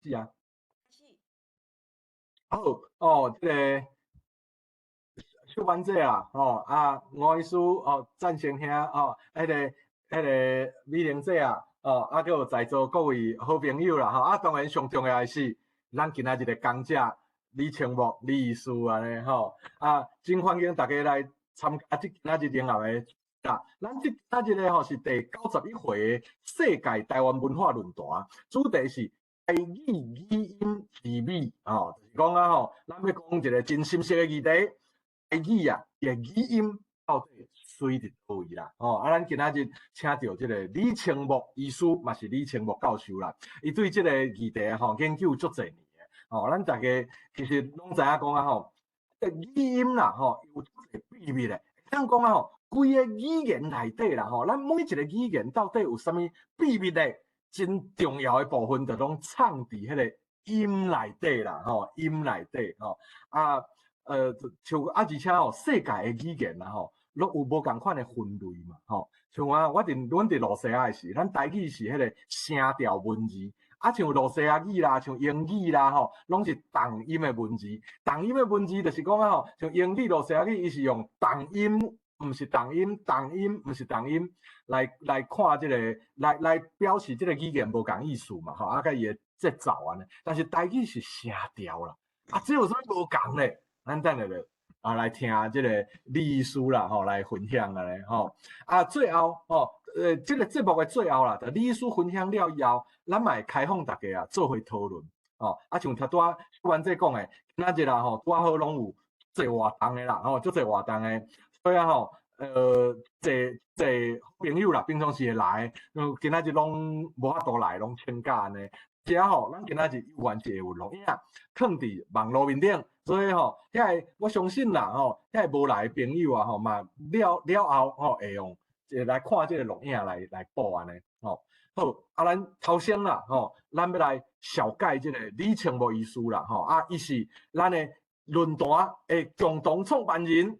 是啊。好哦，这个小班姐啊，吴医师哦，赞成兄哦，迄个美玲姐啊，还有在座各位好朋友啦，当然上重要的是，咱今仔日的讲者李清木李医师安尼真欢迎大家来参加今仔日另后的啦。咱今仔日咧是第91回世界台湾文化论坛，主题是台语语音字美就是讲咱要讲一个真深色的议题。台语啊，伊个语音到底水伫倒位啦？咱今仔日请到即个李清木医师，嘛是李清木教授啦。伊对即个议题研究足侪年的。咱大家其实拢知影讲语音啦有足侪秘密的。咱讲规个语言内底啦咱每一个语言到底有啥物秘密的？真重要的部分，就拢藏伫迄个音内底啦音内底像而且世界的语言啦拢有无共款的分类嘛像阮伫罗西亚时，咱台语是迄个声调文字，像罗西亚语啦，像英语啦拢是同音的文字。同音的文字就是讲像英语、罗西亚语，伊是用同音，毋是同音，同音毋是同音来看即个来表示即个语言无共意思嘛甲伊的节奏安尼。但是台语是声调啦，这有啥物无共咧？咱等下来听即个李医师啦来分享咧最后即个节目的最后啦，李医师分享了以后，咱嘛会开放大家做伙讨论像拄仔小丸姐讲的，今仔日啦拄仔好拢有侪活动的啦足侪活动的，所以侪朋友啦，平常时会来，今仔日拢无法度来，拢请假呢。而且咱今仔日有缘是会有录影，放伫网络面顶，所以我相信啦遐无来的朋友嘛了后会用来看即个录影来播安尼好，咱头先啦咱要来小解即个李清木医师啦伊是咱的论坛的共同创办人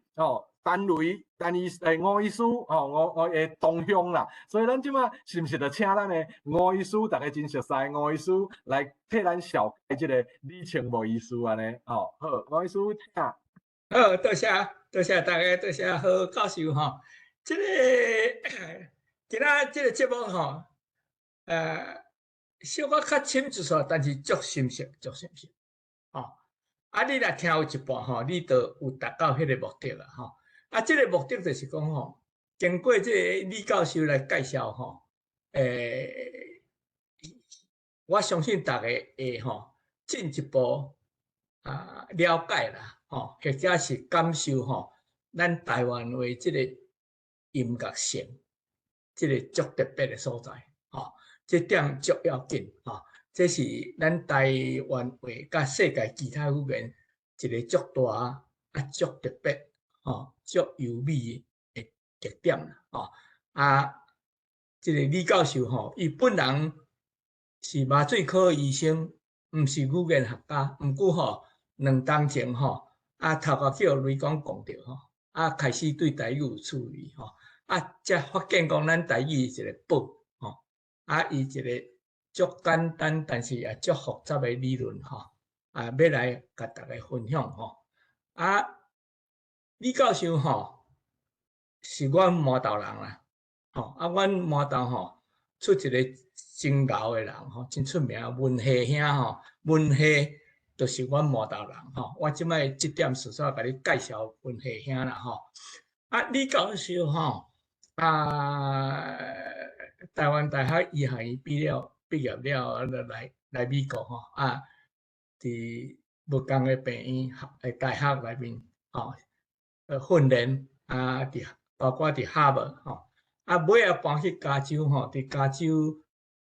吴医师我的同乡啦，所以咱即马是毋是就请咱的吴医师，大家真熟悉吴医师来替咱小解即个李清木医师安尼好，吴医师请。好，多谢大家，多谢好教授即个今仔即个节目小可较深一撮，但是足深刻你若听有一半你就有达到迄个目的啦即个目的就是讲经过即个李教授来介绍我相信大家会进一步了解啦或者是感受咱台湾话即个音乐性，即个足特别的所在这点足要紧这是咱台湾话甲世界其他语言一个足大足特别足优美的特点啦这个李教授伊本人是麻醉科医生，毋是语言学家，毋过2当前头壳叫雷公讲着开始对台语有趣味才发现讲咱台语是一个宝伊一个足简单，但是也足复杂的理论要来甲大家分享李教授是阮麻豆人啦阮麻豆出一个真牛的人真出名文系兄文系就是阮麻豆人我即摆即点事煞甲你介绍文系兄啦李教授台湾大学医学院毕业了来美国伫不同的病院大学内面训练包括伫哈佛尾搬去加州伫加州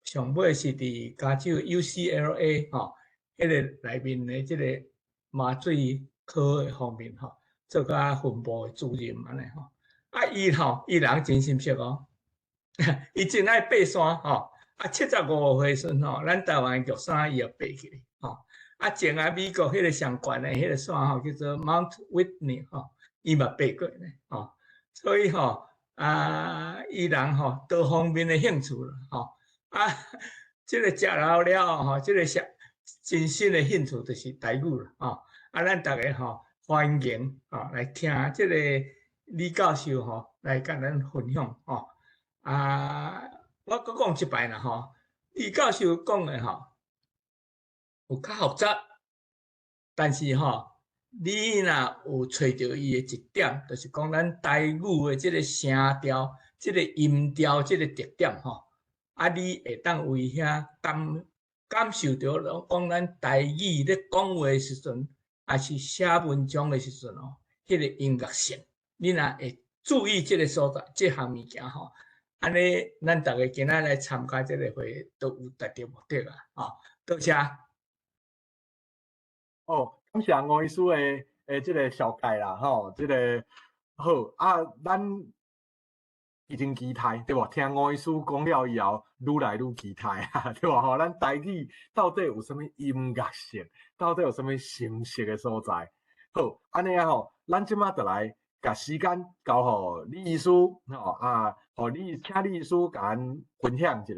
上尾是伫加州 UCLA 迄个内面的即个麻醉科的方面做甲分部的主任安尼伊人真心色伊真爱爬山75岁时阵咱台湾玉山伊也爬起来前美国迄个上悬的迄个山叫做 Mount Whitney 伊嘛爬过呢所以伊人多方面的兴趣啦即个食老了即个真心的兴趣就是台语啦，咱大家欢迎来听这个李教授来甲咱分享我搁讲一摆啦李教授讲的有较复杂，但是你若有找到伊的一点，就是讲咱台语的这个声调、这个音调、这个特点你会当为遐感受到讲咱台语咧讲话的时阵，还是写文章的时阵迄个音乐性，你若会注意这个所在，这项物件安尼咱大家今仔来参加这个会都有达到目的多谢。感谢吴医师的这个小解啦，这个好咱已经期待对吧？听吴医师讲了以后，愈来愈期待对吧？咱台语到底有什么音乐性？到底有什么形式的所在？好，安尼咱即马就来甲时间交互李医师请李医师甲咱分享一下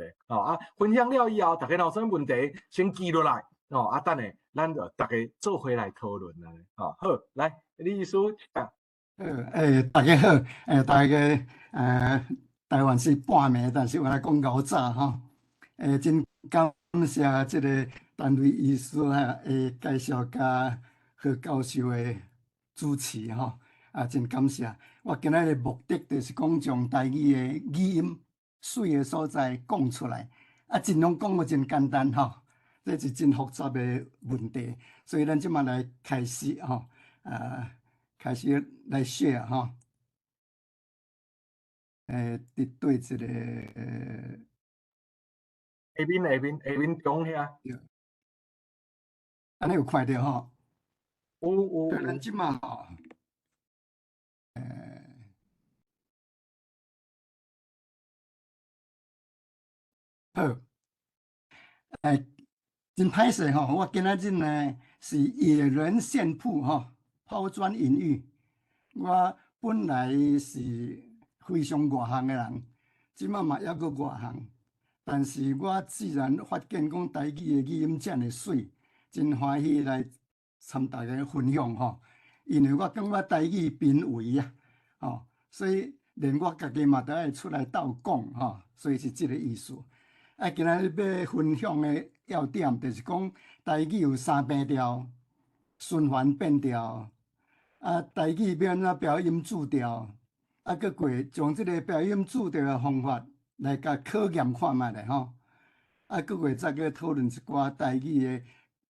分享了以后，大家有啥问题先记落来等下咱就大家做回来讨论好，来李医师大家好，大家台湾是半暝，但是我来讲较早真感谢这个单位医师介绍甲何教授的主持真感谢。我今仔日目的就是讲将台语的语音水的所在讲出来，尽量讲得真简单这是真复杂的问题，所以咱即马来开始开始来写伫对一个下面中遐，安尼有看到有，咱即马好，真歹势我今仔日呢是野人献铺抛砖引玉。我本来是非常外行的人，即马嘛还阁外行，但是我既然发现讲台语的语音这么水，真欢喜来参大家分享因为我感觉台语濒危所以连我家己嘛都爱出来斗讲所以是这个意思。今仔日要分享的要点就是讲台语有三变调、循环变调。台语要安怎表音注调，阁过从即个表音注调的方法来甲考验看觅咧阁过再去讨论一寡台语的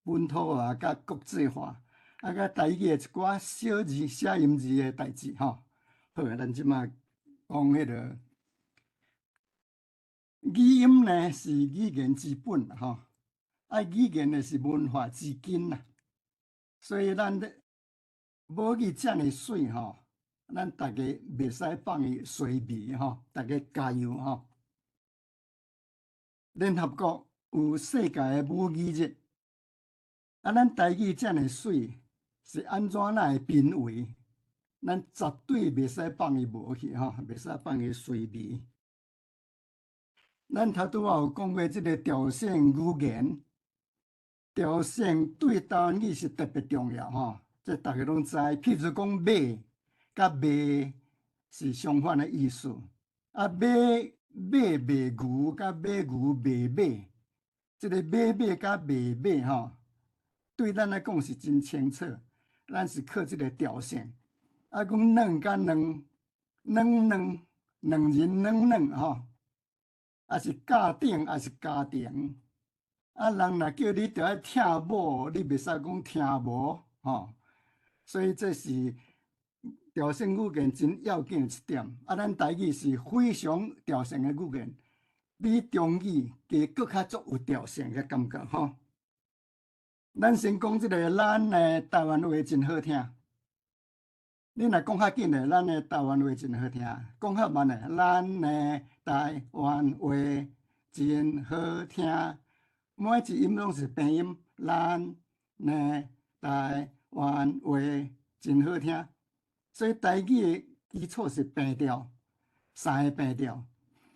本土化甲国际化，甲台语的一寡小字写音字的代志好，咱即马讲迄个语音呢是语言之本语言呢是文化之根所以咱母语这么水咱大家袂使放伊随便大家加油联合国有世界的母语日，咱台语这么水，是安怎会濒危？咱绝对袂使放伊无去袂使放伊随便。咱头拄仔有讲过即个调性语言，调性对台湾语是特别重要这大家拢知，譬如讲马甲卖是相反的意思，马卖牛甲马牛卖马，这个马甲卖马对咱来讲是真清楚，咱是靠这个调性。讲软甲软，软人软也是家顶也是家庭。人若叫你着爱听无，你袂使讲听无所以这是调性语言真要紧的一点。咱台语是非常调性的语言，比中语加搁较足有调性的感觉咱先讲即个咱的台湾话真好听。你若讲较紧的，咱的台湾话真好听；讲较慢的，咱的台湾话真好听。每一音拢是平音，咱的台湾话真好听。所以台语的基础是平调，三个平调。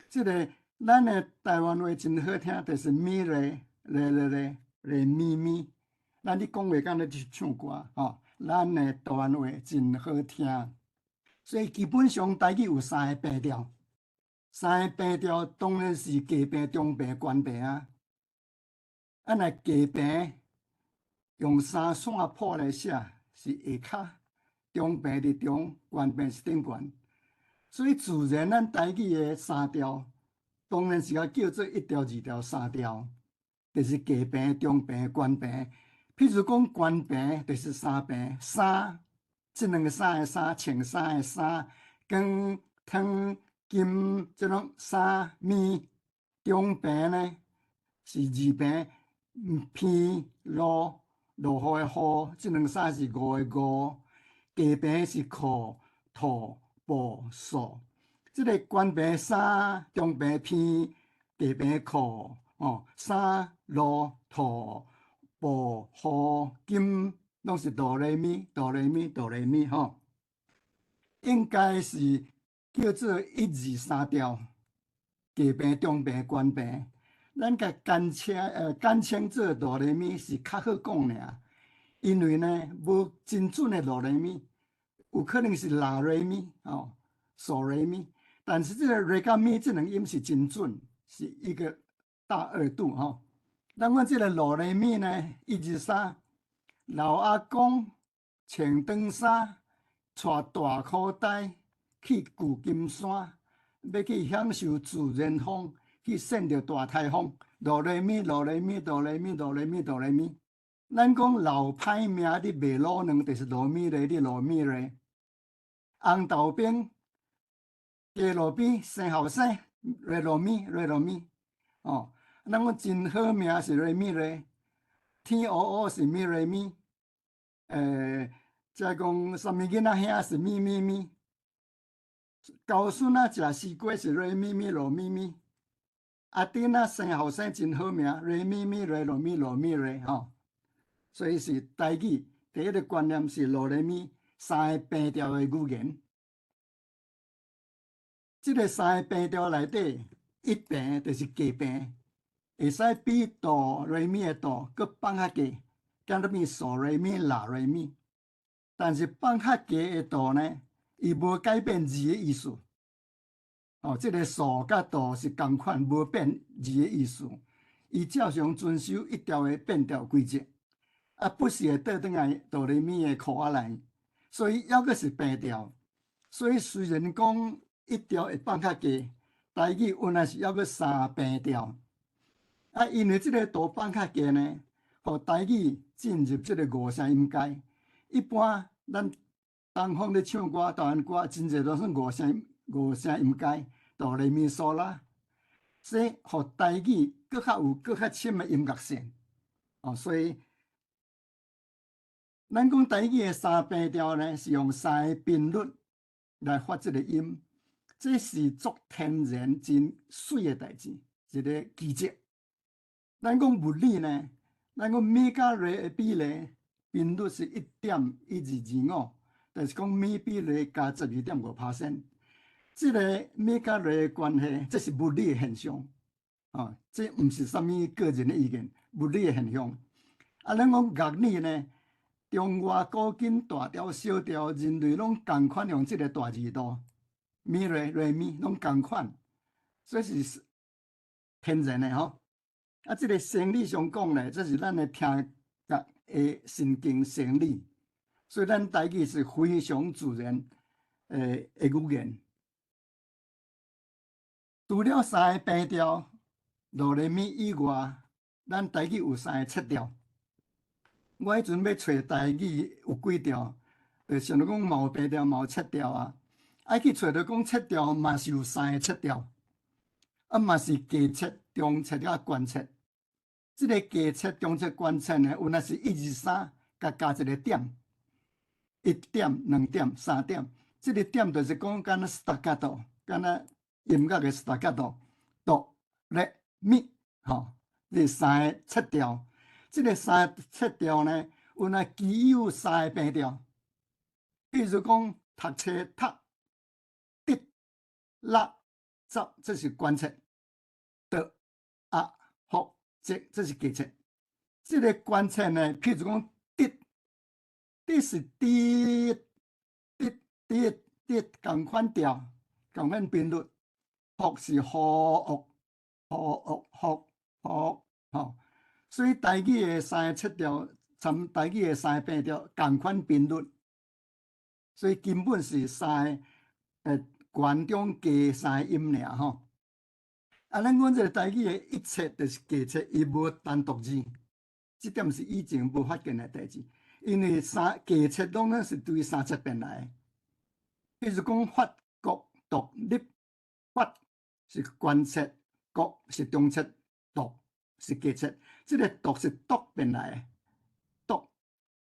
这个咱的台湾话真好听，就是咪咧咧咧咧，来咪咪。咱咧讲话敢若是唱歌吼，咱的台湾话真好听。所以基本上台语有3个平调，三个平调当然是低平、中平、悬平啊。啊，若低平用三线谱来写是下骹，中平伫中，悬平是顶悬。所以自然咱台语的三调，当然是要叫做1调、2调、3调，就是低平、中平、悬平。譬如讲悬平就是三平，三即两个三的三，穿衫的衫，光、汤、金即种三咪。中平呢是二平，偏、落、落雨的雨，即两衫是五的五。低平是裤、兔、布、数。即个悬平衫、中平偏、低平裤、衫、落、兔、布、雨、金，拢是哆来咪、哆来咪、哆来咪吼。应该是叫做1、2、3调，低平、中平、悬平。咱甲简称做哆来咪是较好讲尔，因为呢无真准的哆来咪，有可能是拉瑞咪嗦瑞咪，但是这个瑞甲咪这两音是真准，是一个大2度吼。咱看这个哆来咪呢，1、2、3，老阿公穿长衫，带大裤袋去旧金山，要去享受自然风，去闪着大台风。哆来咪，哆来咪，哆来咪，哆来咪，哆来咪。咱讲老歹命，你卖卤卵，就是糯米嘞，你糯米嘞。红豆冰，街路边生后生，瑞糯米，瑞糯米。咱讲真好命是瑞米嘞，天黑黑是咪瑞咪。再讲什物囡仔兄是咪咪咪。高孙仔食西瓜是瑞咪咪，糯咪咪。阿丁仔生后生真好命，瑞咪咪，瑞糯咪，糯咪瑞吼。所以是台语第一个观念是哆来咪3个平调的语言。这个3个平调内底，一平就是低平，会使比哆来咪的哆搁放较低，敢若变嗦来咪、拉来咪。但是放较低的哆呢，伊无改变字的意思。这个嗦甲哆是同款，无变字的意思。伊照常遵守1调的变调规则。不是会倒转来哆来咪的裤仔内，所以还阁是平调。所以虽然讲1调会放较低，台语原来是还阁3平调。因为这个哆放较低呢，互台语进入这个5声音阶。一般咱东方咧唱歌、台湾歌，真侪都算5声音阶，哆来咪嗦啦。所以互台语搁较深的音乐性。所以。咱讲台语的3平调呢，是用3个频率来发这个音，这是足天然真水的代志，一个奇迹。咱讲物理呢，咱讲咪甲瑞的比例频率是1.1225，就是讲咪比瑞加12.5%。这个咪甲瑞的关系，这是物理的现象。这毋是啥物个人的意见，物理的现象。咱讲乐理呢？中外古今大调小调，人类拢共款用这个大字度，咪瑞瑞咪拢共款，所以是天然的吼。这个生理上讲呢，这是咱的听觉的神经生理，所以咱台语是非常自然的语言。除了3个平调哆来咪以外，咱台语有3个7调。我迄阵要找台语有几调，就想着讲嘛有平调，嘛有7调啊。去找着讲7调嘛是有3个7调，嘛是低7、中7甲悬7。这个低7、中7、悬7呢，原来是1、2、3，加一个点，1点、2点、3点。这个点就是讲敢若 staccato， 敢若音乐的 staccato， 哆、来、咪，这3个7调。这个3个7调呢，原来只有3个平调。比如讲，读册读、滴、拉、杂，这是悬7；得、啊、福、节，这是低7。这个关切呢，譬如讲滴是滴，共款调，共款频率。福是福吼，所以台语的37调，参台语的38调，共款频率，所以根本是悬中加3个音尔吼。咱阮这个台语的一切就是假设，伊无单独字，这点是以前无发现的代志。因为假设拢是对37变来的，譬如讲法国独立法。是关切，国是中切，独是假设，这个独是独变来的，独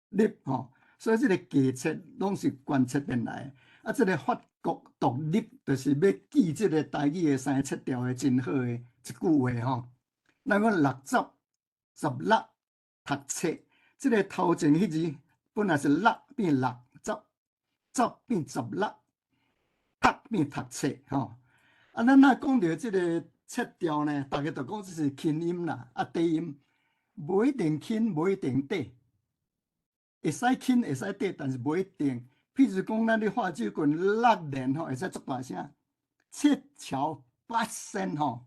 立吼，所以这个假设拢是关切变来的。啊，这个法国独立，就是要记这个台语的37调的真好的一句话吼。咱讲16读册，这个头前迄字本来是6变10变16，读变读册吼。啊，咱若讲到即个切调呢，大家就讲这是轻音啦，啊低音，无一定轻，无一定低，会使轻会使低，但是无一定。譬如讲，咱咧画手棍6连吼，会使足大声，7桥8仙吼，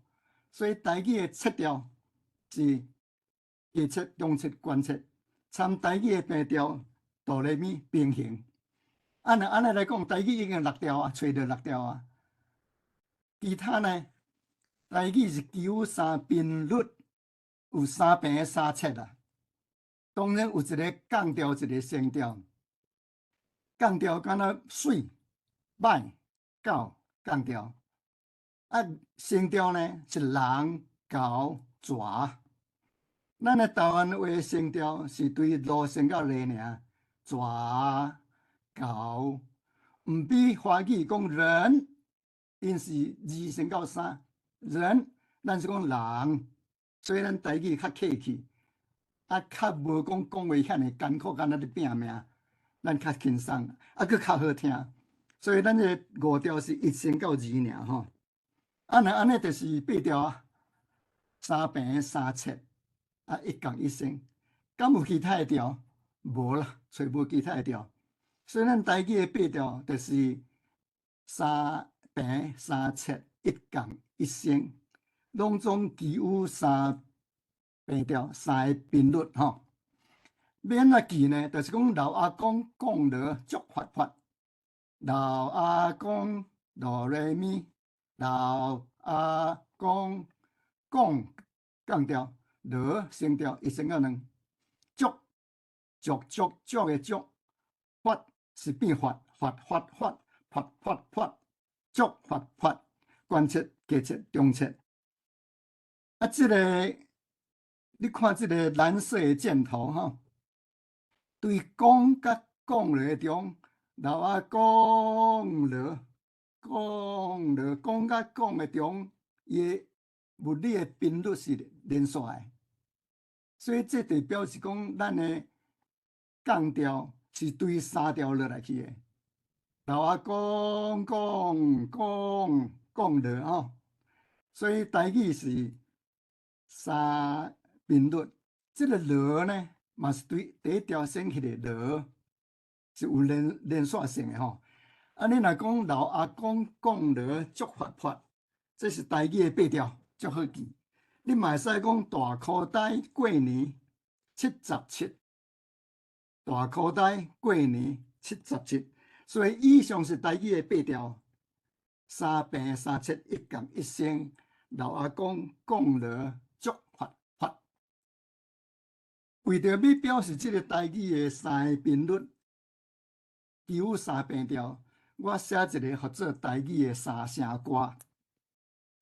所以台语的切调是假切、中切、关切，参台语的平调哆来咪平衡。若安尼来讲，台语已经6调啊，找到6调啊。其他呢？台语是93频率，有3平3切啦。当然有一个降调，一个升调。降调敢若水、歹、狗降调。啊，升调呢是人、狗、蛇。咱的台湾话升调是对路升到咧尔，蛇、狗，毋比华语讲人。因是2升到3，人，咱是讲人，所以咱台语较客气，啊，较无讲话遐尼艰苦，敢若咧拼命，咱较轻松，啊，佫较好听，所以咱这5调是1升到2尔吼。啊，若安尼就是8调啊，3平3切，啊，1降1升，敢有其他的调？无啦，找无其他的调，所以咱台语的8调就是3平3切1降1升，拢总具有3平调3个频率吼。要安怎记呢？就是讲老阿公讲落足发，老阿公哆来咪，老阿公讲降调落升调1升到2，足的足，发是变发，足发，关切、假切、中切。啊，这个你看这个蓝色的箭头哈，对讲甲讲落中，老阿讲落，讲甲讲的中，伊物理的频率是连续的，所以这就表示讲咱的降调是对3调落来去的。老阿公讲落吼，所以台语是3频率。这个落呢，嘛是对第1调升起的落，是有连续性的吼。啊，你若讲老阿公讲落足发，这是台语的8调，足好记。你嘛会使讲大裤带过年77，大裤带过年77。所以以上是台语的8调，3平3切1降1升，老阿公讲落足发。为着要表示这个台语的3个频率，具有3平调，我写一个合作台语的3声歌，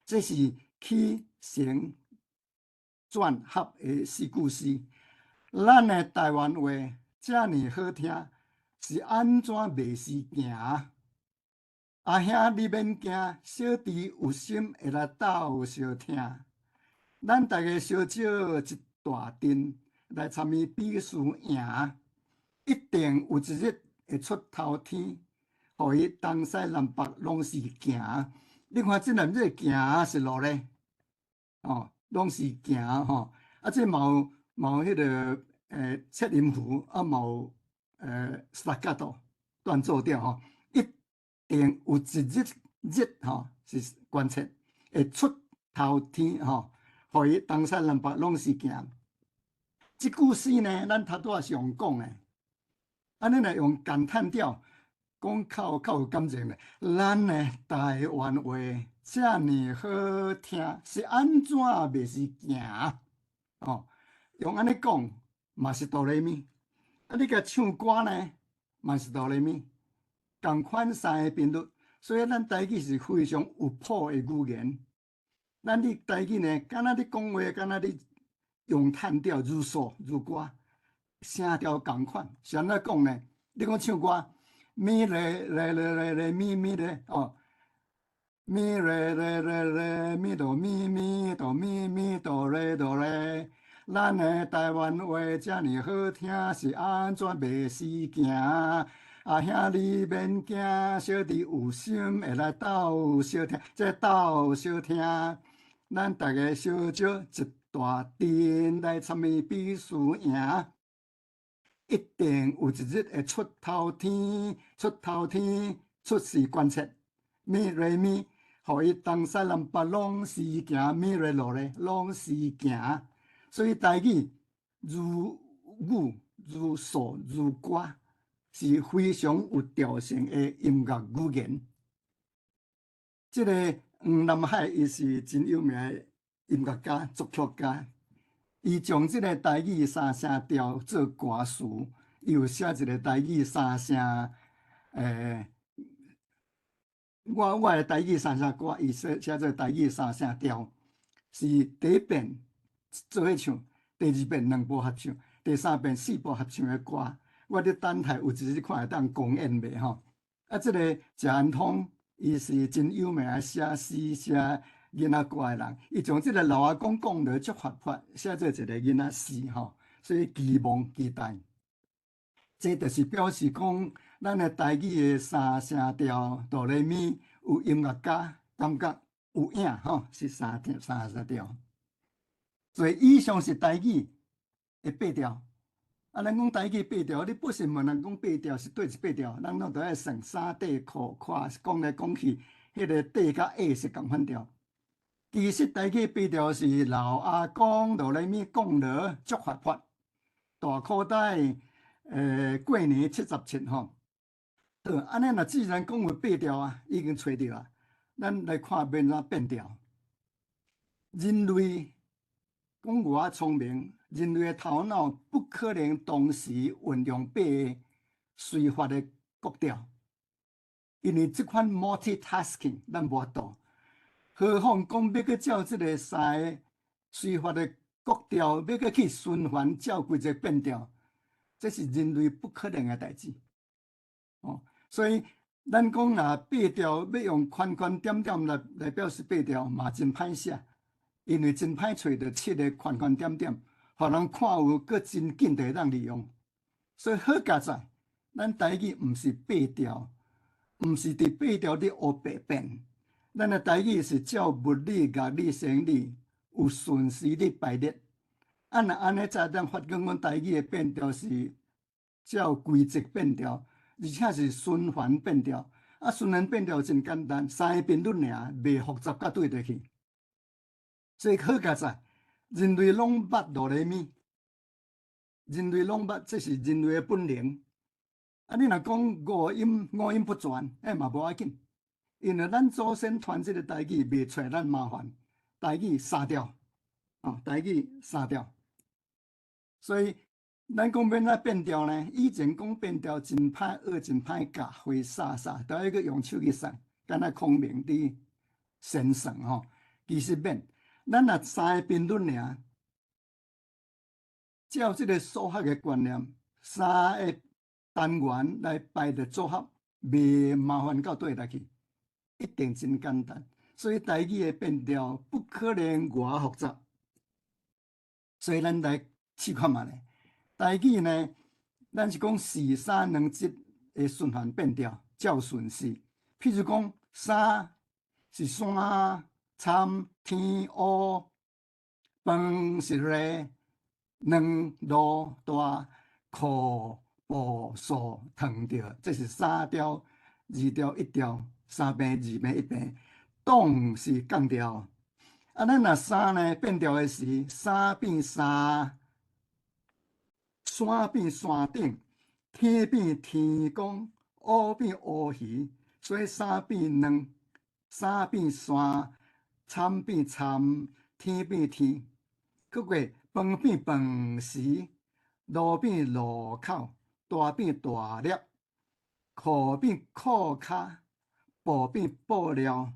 这是起承转合的4句诗。咱的台湾话这么好听。是安怎袂是行？阿兄你免惊，小弟有心会来斗相听。咱大家小少一大阵来参与比输赢，一定有一日会出头天，互伊东西南北拢是行。你看这两日行是路咧，哦，拢是行吼。啊，这嘛嘛有迄个切音符，啊嘛有staccato 断奏调吼，一定有一日吼是关切会出头天吼，互伊东西南北拢是行。即句诗呢，咱头拄仔是用讲的，安尼若用感叹调，讲较有感情咧。咱的台湾话遮尔好听，是安怎袂是行？哦，用安尼讲嘛是哆来咪，啊你甲唱歌呢嘛是哆来咪，共款三个频率，所以咱台语是非常有谱的语言。咱你台语呢，敢若你讲话，敢若你用叹调如数如歌，声调共款。是安怎讲呢？你讲唱歌，咪嘞嘞嘞嘞嘞咪咪嘞哦，咪嘞嘞嘞嘞咪哆咪咪哆咪咪哆嘞哆嘞。咱的台湾话遮尔好听，是安怎袂死行？啊兄你免惊，小弟有心会来斗相听，这斗相听。咱大家小招一大阵来参与比输赢，一定有一日会出头天，出头天，出世关切。咪来咪，互伊东西南北拢是行，咪来落来拢是行。所以台语如语、如数、如歌，是非常有调性的音乐语言。这个黄南海伊是真有名的音乐家、作曲家，伊将这个台语三声调做歌词，伊有写一个台语三声，我的台语三声歌，伊写做台语三声调，是第一遍做伙唱，第二遍两部合唱，第三遍四部合唱的歌。我伫等待有一日看会当公演袂吼。啊，这个谢安通，伊是真有名的写诗写囡仔歌的人，伊将这个老阿公讲落足活泼，写做一个囡仔诗吼，所以期望期待。这就是表示讲，咱的台语的三声调哆来咪，有音乐家感觉有影吼，是三声调。所以以上是台语的八调。啊，咱讲台语八调，你不是问人讲八调是对是八调，咱拢都爱算三底裤看，讲来讲去，迄个底甲 A 是共款调。其实台语八调是老阿公哆来咪讲落足活泼，大口袋过年77吼。对，安尼若既然讲有八调啊，已经找着啊，咱来看要怎变调。人类讲偌聪明，人类的头脑不可能同时运用八个随发的国调，因为这款 multitasking 咱无法度。何况讲要去照这个三个随发的国调，要去循环照几个变调，这是人类不可能的代志。哦，所以咱讲若八调要用圈圈点点来表示八调，嘛真歹写。因为真歹找到7个圈圈点点，互人看有，阁真紧就会当利用。所以好佳在，咱台语毋是八调，毋是伫八调咧学八遍。咱的台语是照物理、乐理、声理有顺序咧排列。若安尼才当发觉阮台语的变调是照规则变调，而且是循环变调。啊，循环变调真简单，三个频率尔，袂复杂甲对得去。所以好佳在，人类拢捌哆来咪，人类拢捌，这是人类的本能。啊，你若讲五音不全，嘛无要紧，因为咱祖先传这个台语，袂找咱麻烦。台语三调，台语三调。所以咱讲要怎变调呢？以前讲变调真歹学，真歹教，会沙沙，都要用手去算，敢若孔明伫先算吼，其实免。咱若三个频率尔，照这个数学的观念，三个单元来排列组合，袂麻烦到对来去，一定真简单。所以台语的变调不可能偌复杂。所以咱来试看觅咧，台语呢，咱是讲4、3、2、7的循环变调，照顺序。譬如讲山是山。参天乌，饭是热，两路大苦步数长着，这是三调、二调、一调，三变二变一变，动是降调。啊，咱若三呢变调的时，三变三，山变山顶，天变天公，乌变乌鱼，所以三变两，三变三，参变参，天变天。搁过饭变饭时，路变路口，大变大粒，裤变裤骹，布变布料，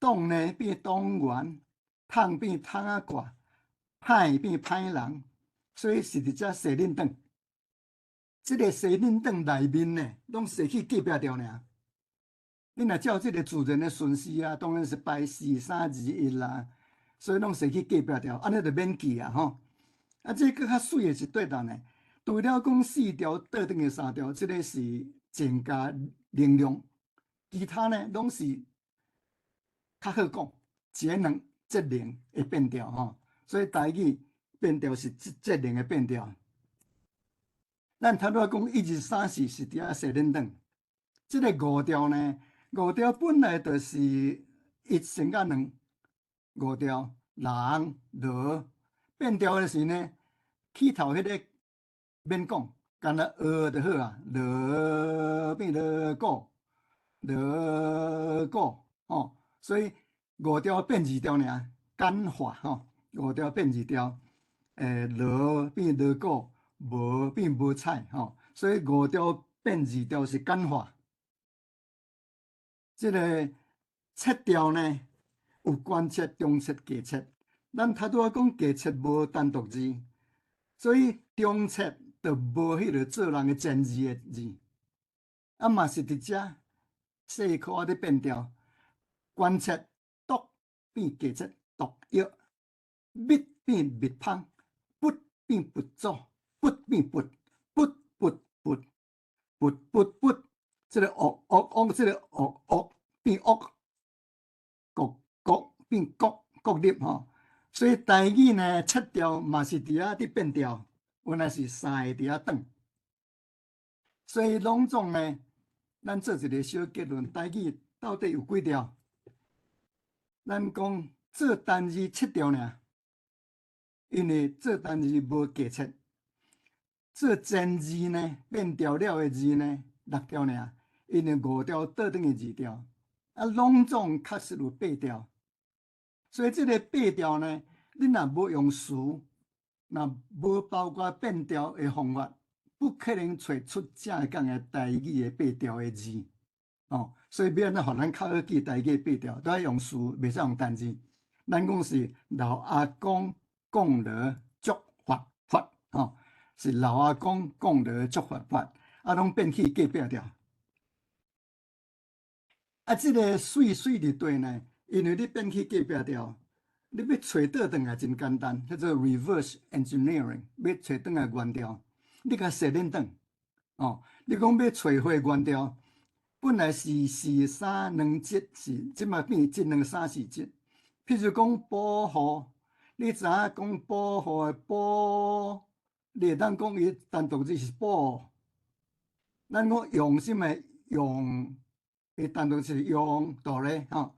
洞呢变洞圆，桶变桶仔挂，歹变歹人，所以是伫遮写恁长。即个写恁长内面呢，拢写去隔壁调尔。你若照即个自然的顺序啊，当然是排4、3、2、1啦，所以拢写去隔壁调，安尼就免记啊吼。啊，这个较水的是对头呢。除了讲4条倒转去3条，即个是增加能量，其他呢拢是较好讲，节能节能的变调吼。所以台语变调是节能的变调。咱头拄仔讲1、2、3、4是伫遐写恁长，即个5调呢，5调本来就是1升到2，五调人落变调的时呢，起头迄个免讲，干那就好啊，落变落鼓，落鼓吼，所以5调变2调尔，简化吼，5调变2调，落变落鼓，无变无彩吼，所以5调变2调是简化。这个7调呢，有关切、中切、下切。咱头拄仔讲下切无单独字，所以中切就无迄个做人的前字的字。啊嘛是伫遮细科仔咧变调，关切毒变下切毒药，密变密芳，不变不走，不变不不不不不不不，这个这个变恶，国变国立吼，所以台语呢7调嘛是伫遐伫变调，原来是3个伫遐转，所以拢总呢，咱做一个小结论，台语到底有几调？咱讲做单字7调尔，因为做单字无加切，做前字呢变调了的字呢6调尔，因为5调倒转去2调，啊拢总确实有8调。所以这个8调呢，你若无用词，若无包括变调的方法，不可能找出正港的台语的8调的字。哦，所以要安怎互咱较好记台语8调，都要用词，袂使用单字。咱讲是老阿公讲了足法法，哦，是老阿公讲了足法法，啊，拢变去隔壁调。啊，这个水伫对呢？因为你变去隔壁调，你要找倒转来真简单，叫做 reverse engineering。要找倒来原调，你甲写恁转哦。你讲要找回原调，本来是4、3、2、7是，即马变1、2、3、4、7。譬如讲保护，你知影讲保护的保，你会当讲伊单独字是保。咱讲用什么用？伊单独是用哆咧吼。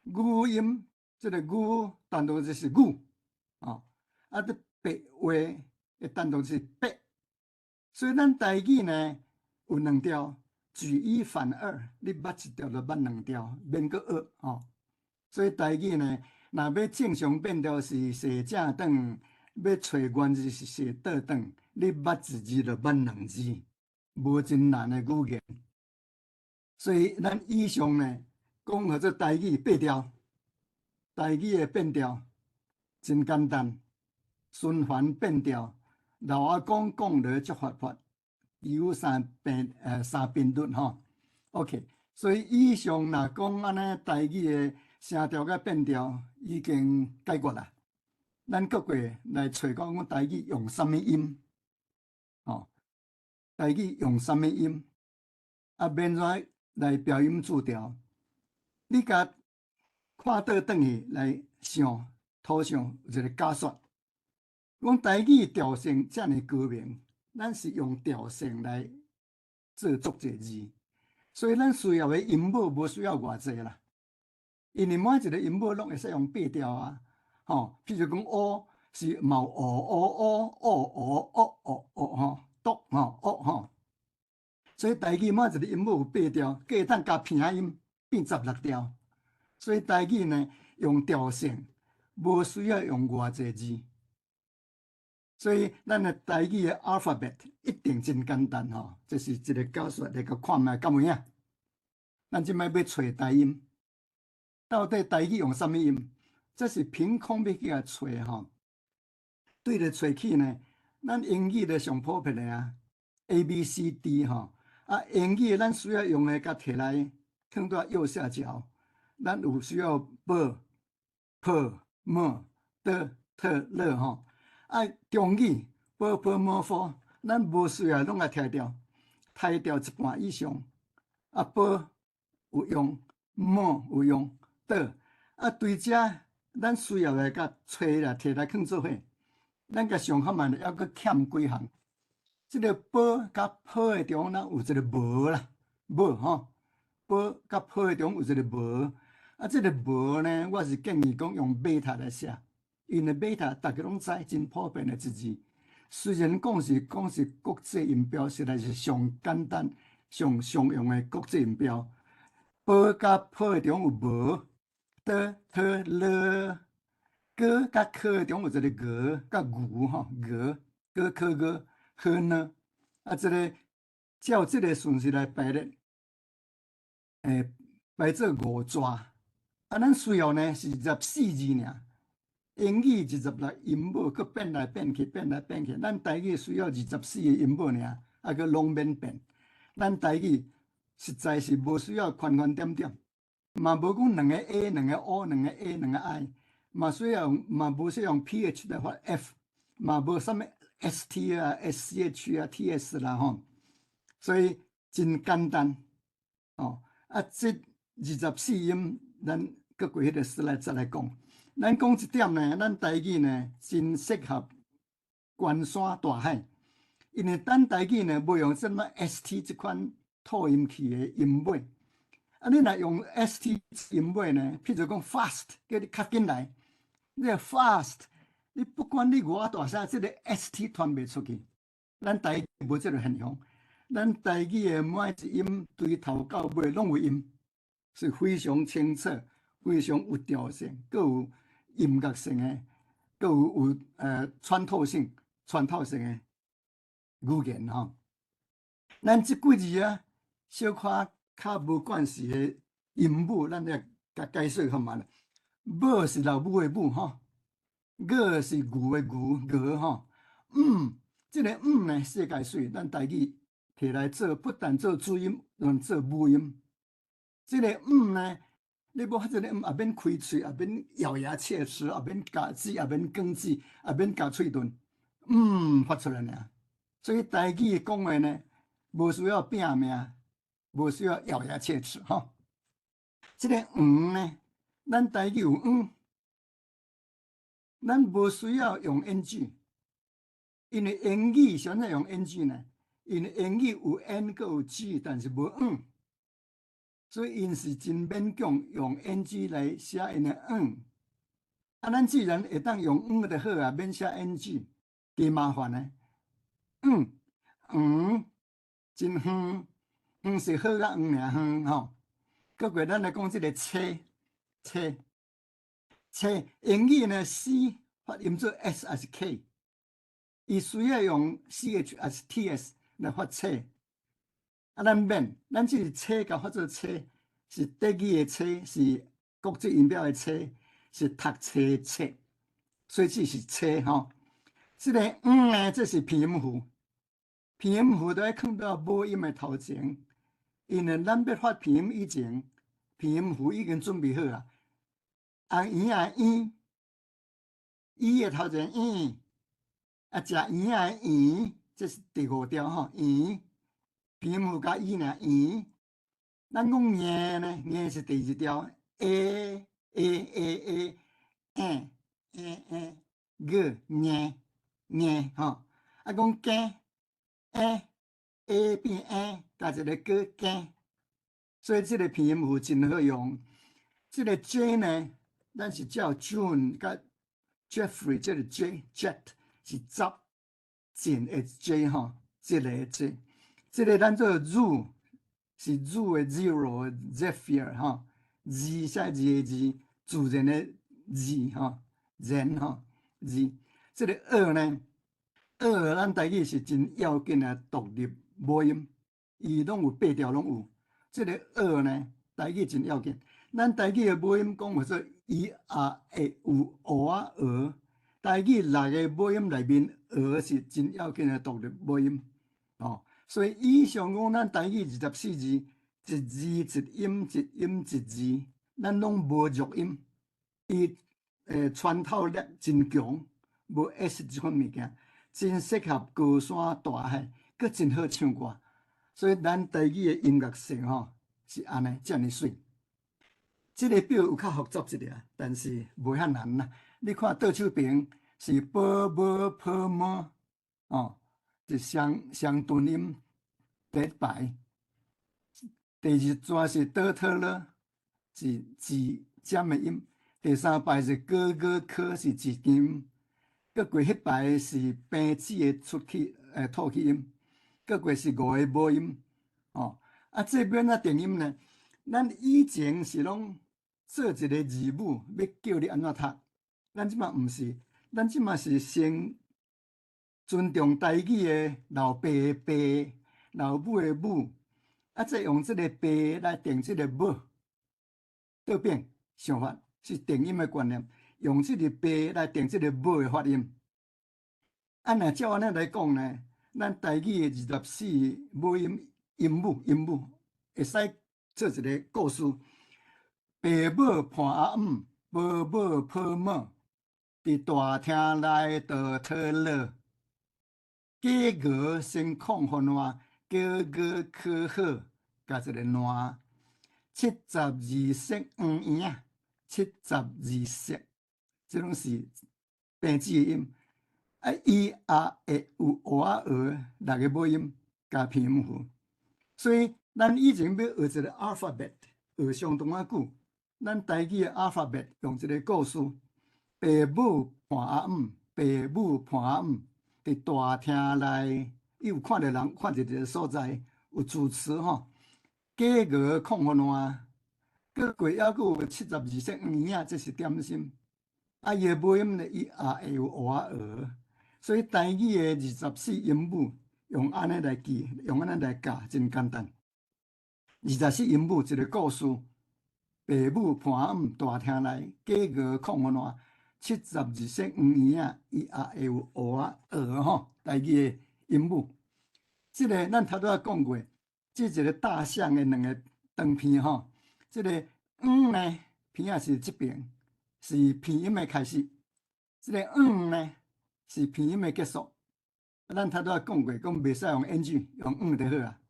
语音，这个语单独就是语，哦，啊，这白话的单独是白，所以咱台语呢有2调，举一反二，你捌1调就捌2调，免阁学哦。所以台语呢，若要正常变调是写正转，要找原字是写倒转，你捌1字就捌2字，无真难的语言。所以咱以上呢，讲叫做台语8调。台语的变调真简单，循环变调。老阿公讲了足法法，有3频率吼。OK， 所以以上若讲安尼台语的声调甲变调已经解决啦。咱各过来找讲台语用什么音，哦，台语用什么音，啊，免怎来标音注调，你甲看倒转去来想，图上有一个假说，讲台语调性遮尔高明，咱是用调性来做足侪字，所以咱需要的音母无需要偌济啦。因为每一个音母拢会使用8调啊，吼，譬如讲乌是毛乌乌乌乌乌乌吼，读吼乌吼，所以台语每一个音母有8调，计会当加拼音变16调。所以台语呢用调性，无需要用偌济字。所以咱的台语的 alphabet 一定真简单吼，这是一个教学来个看卖敢有影。咱即摆要找台音。到底台语用什么音？这是凭空要去甲找吼。对着找起呢，咱英语的上普遍的啊 ，A、B、C、D 吼。啊，英语咱需要用的，甲摕来放到右下角。咱有需要 b、p、m、d、t、l 吼。啊，中语 b、p、m、f， 咱无需要拢甲摕掉，摕掉一半以上。啊 b 有用 ，m 有用。啊，对遮咱需要的甲找啦，摕来放做伙。咱甲上较慢的，还佫欠几项。即个 b 甲 p 的中，咱有一个无啦，无吼。b 甲 p 的中有一个无。啊，即个无呢，我是建议讲用贝塔来写，因为贝塔大家拢知，真普遍的一字。虽然讲是国际音标，实在是上简单、上常用的国际音标。b 甲 p 的中有无。的、特、了、哥甲科中有一个哥甲牛吼，哥、哥、科、哥、科呢？啊，这个照这个顺序来排列，排做5纸。啊，咱需要呢是14字尔。英语26音母，佮变来变去，变来变去。咱台语需要24个音母尔，啊，佮拢免变。咱台语实在是无需要圈圈点点。嘛无讲2个 A、2个 O、2个 A、2个 I， 嘛需要嘛无需要用 PH 来发 F， 嘛无啥物 ST 啊、SCH 啊、TS 啦吼，所以真简单哦。啊，这24音，咱搁过迄个slide再来讲。咱讲一点呢，咱台语呢真适合关山大海，因为咱台语呢无用什么 ST 这款吐音器的音尾。啊，你若用 ST 音尾呢？譬如讲 fast， 叫你较紧来，你 fast， 你不管你偌大声，这个 ST 传袂出去。咱台语无这个现象，咱台语的每一音对头到尾拢有音，是非常清澈、非常有调性，佮有音乐性的，佮有穿透性的语言吼。咱即几字啊，小可较无惯势的音母，咱来甲解释看觅啦。母是老母的母吼，鹅是牛的鹅吼。即个呢世界水，咱台语摕来做，不但做主音，用做母音。即个呢，你要发这个也免开喙，也免咬牙切齿，也免夹子，也免卷子，也免夹喙唇，发出来尔。所以台语讲话呢，无需要拼命。无需要咬牙切齿吼。这个呢，咱台语有咱无需要用 NG， 因为英语现在用 NG 呢，因为英语有 N 佮有 G， 但是无所以因是真勉强用 NG 来写因的啊，咱既然会当用就好啊，免写 NG， 加麻烦呢。真远。是好甲尔吼，各过咱来讲即个车，英语呢 C 发音做 S 还是 K， 伊需要用 CH 还是 TS 来发车。啊，咱免，咱即是车甲发做车，是德语的车，是国际音标的车，是读册的册，所以只是车吼。即个呢，这是拼音符，拼音符都要放到母音的头前。因为咱要发拼音以前，拼音符已经准备好啊。红圆啊圆，伊的头前圆，啊食圆啊圆，这是第5条吼，圆。拼音符加圆尔圆。咱讲硬呢，硬是第2条 a 个硬。硬吼，啊讲惊a 变 a 加一个个惊，所以这个拼音符真好用。这个 J 呢，咱是叫 June 甲 Jeffrey， 这个 Jet 是十进的 J 吼，这个 J， 这个咱做 Z 是 Z 的 zero 的 Zephyr 吼，Z 写字的字，自然的 Z 吼，然吼 Z。这个二呢，二咱台语是真要紧的独立母音，伊拢有8条拢有。这个二呢，台语真要紧。咱台语的母音讲话做伊啊会有蚵仔鹅，台语6个母音内面，鹅是真要紧的独立母音。哦，所以以上讲咱台语24字，一字一音一音一字，咱拢无弱音，伊穿透力真强，无 S 这款物件，真适合高山大海，佮真好唱歌。所以咱台语的音乐性吼是安尼遮尔水。这个表有较复杂一点，但是无遐难啦。你看倒手边是波波坡么，哦，是双顿音第一排。第二段是倒特了，是字尖的音。第三排是哥哥科是字音。过过迄排是病子的吐气音。过过是5个母音。哦，啊，这边啊定音呢，咱以前是拢做一个字母，要叫你安怎读。咱即马毋是，咱即马是先尊重台语的老爸的爸、老母的母，啊，再用即个爸来定即个母，倒变想法是定音的观念，用即个爸来定即个母的发音。啊，若照安尼来讲呢，咱台语的24母音音母会使做一个故事。爸母伴阿姆，母母抱母，伫大厅内倒脱落。假鹅先控互烂，叫鹅可好，加一个烂。72色黄圆啊，72色，这拢是病字的音。啊，伊也会有蚵仔鹅6个母音加拼音符。所以咱以前要学一个 alphabet， 学相当啊久。咱台语的 alphabet 用一个故事：爸母伴阿姆，爸母伴阿姆，伫大厅内，伊有看到人看到一个所在有主持吼，假鹅控互烂，过过还佫有72色黄圆啊，这是点心。啊，伊的母音呢，伊也会有蚵仔鹅。所以台语的24音母用安尼来记，用安尼来教，真简单。24音母一个故事，爸母伴阿姆大厅内，假鹅控互烂，72色黄圆啊，伊也会有蚵仔鹅吼。台语的音母，这个咱头拄仔讲过，这一个大象的2个长片吼，这个呢片仔是这边是拼音的开始，这个呢是拼音的结束。咱头拄仔讲过，讲袂使用 ng， 用就好啊。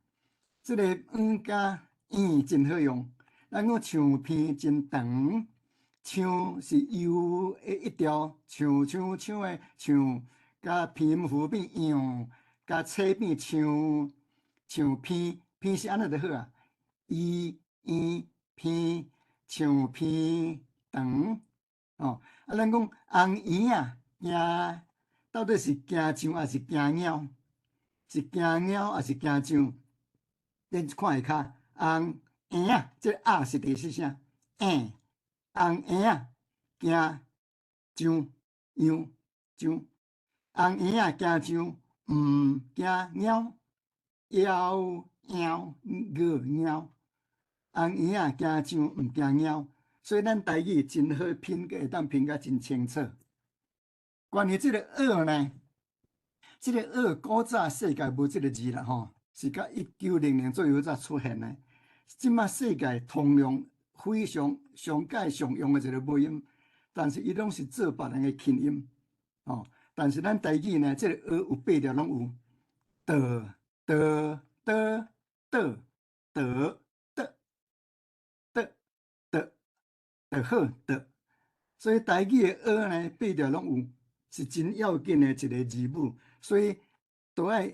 这个加真好用。咱讲唱片真长，唱是 u 的一条，唱的唱，加拼音符变样，加车变唱片是安尼就好啊。片唱片长，哦，啊，咱讲红圆啊，行到底是行象还是行猫？是行猫还是行象？恁看下骹，红圆啊，这啊是第四声，红圆啊，行象样象，红圆啊行象，毋行猫，枵猫猫，红圆啊行象毋行猫，所以咱台语真好拼，会当拼甲真清楚。关于这个二呢，这个二古早世界无这个字啦吼，是到1900年左右才出现的。即马世界通用非常上界常用的一个母音，但是伊拢是做别人的轻音，哦。但是咱台语呢，这个二有8条拢有，的的的的的的的的的好的，所以台语的二呢8条拢有。是真要紧的一个字母，所以都爱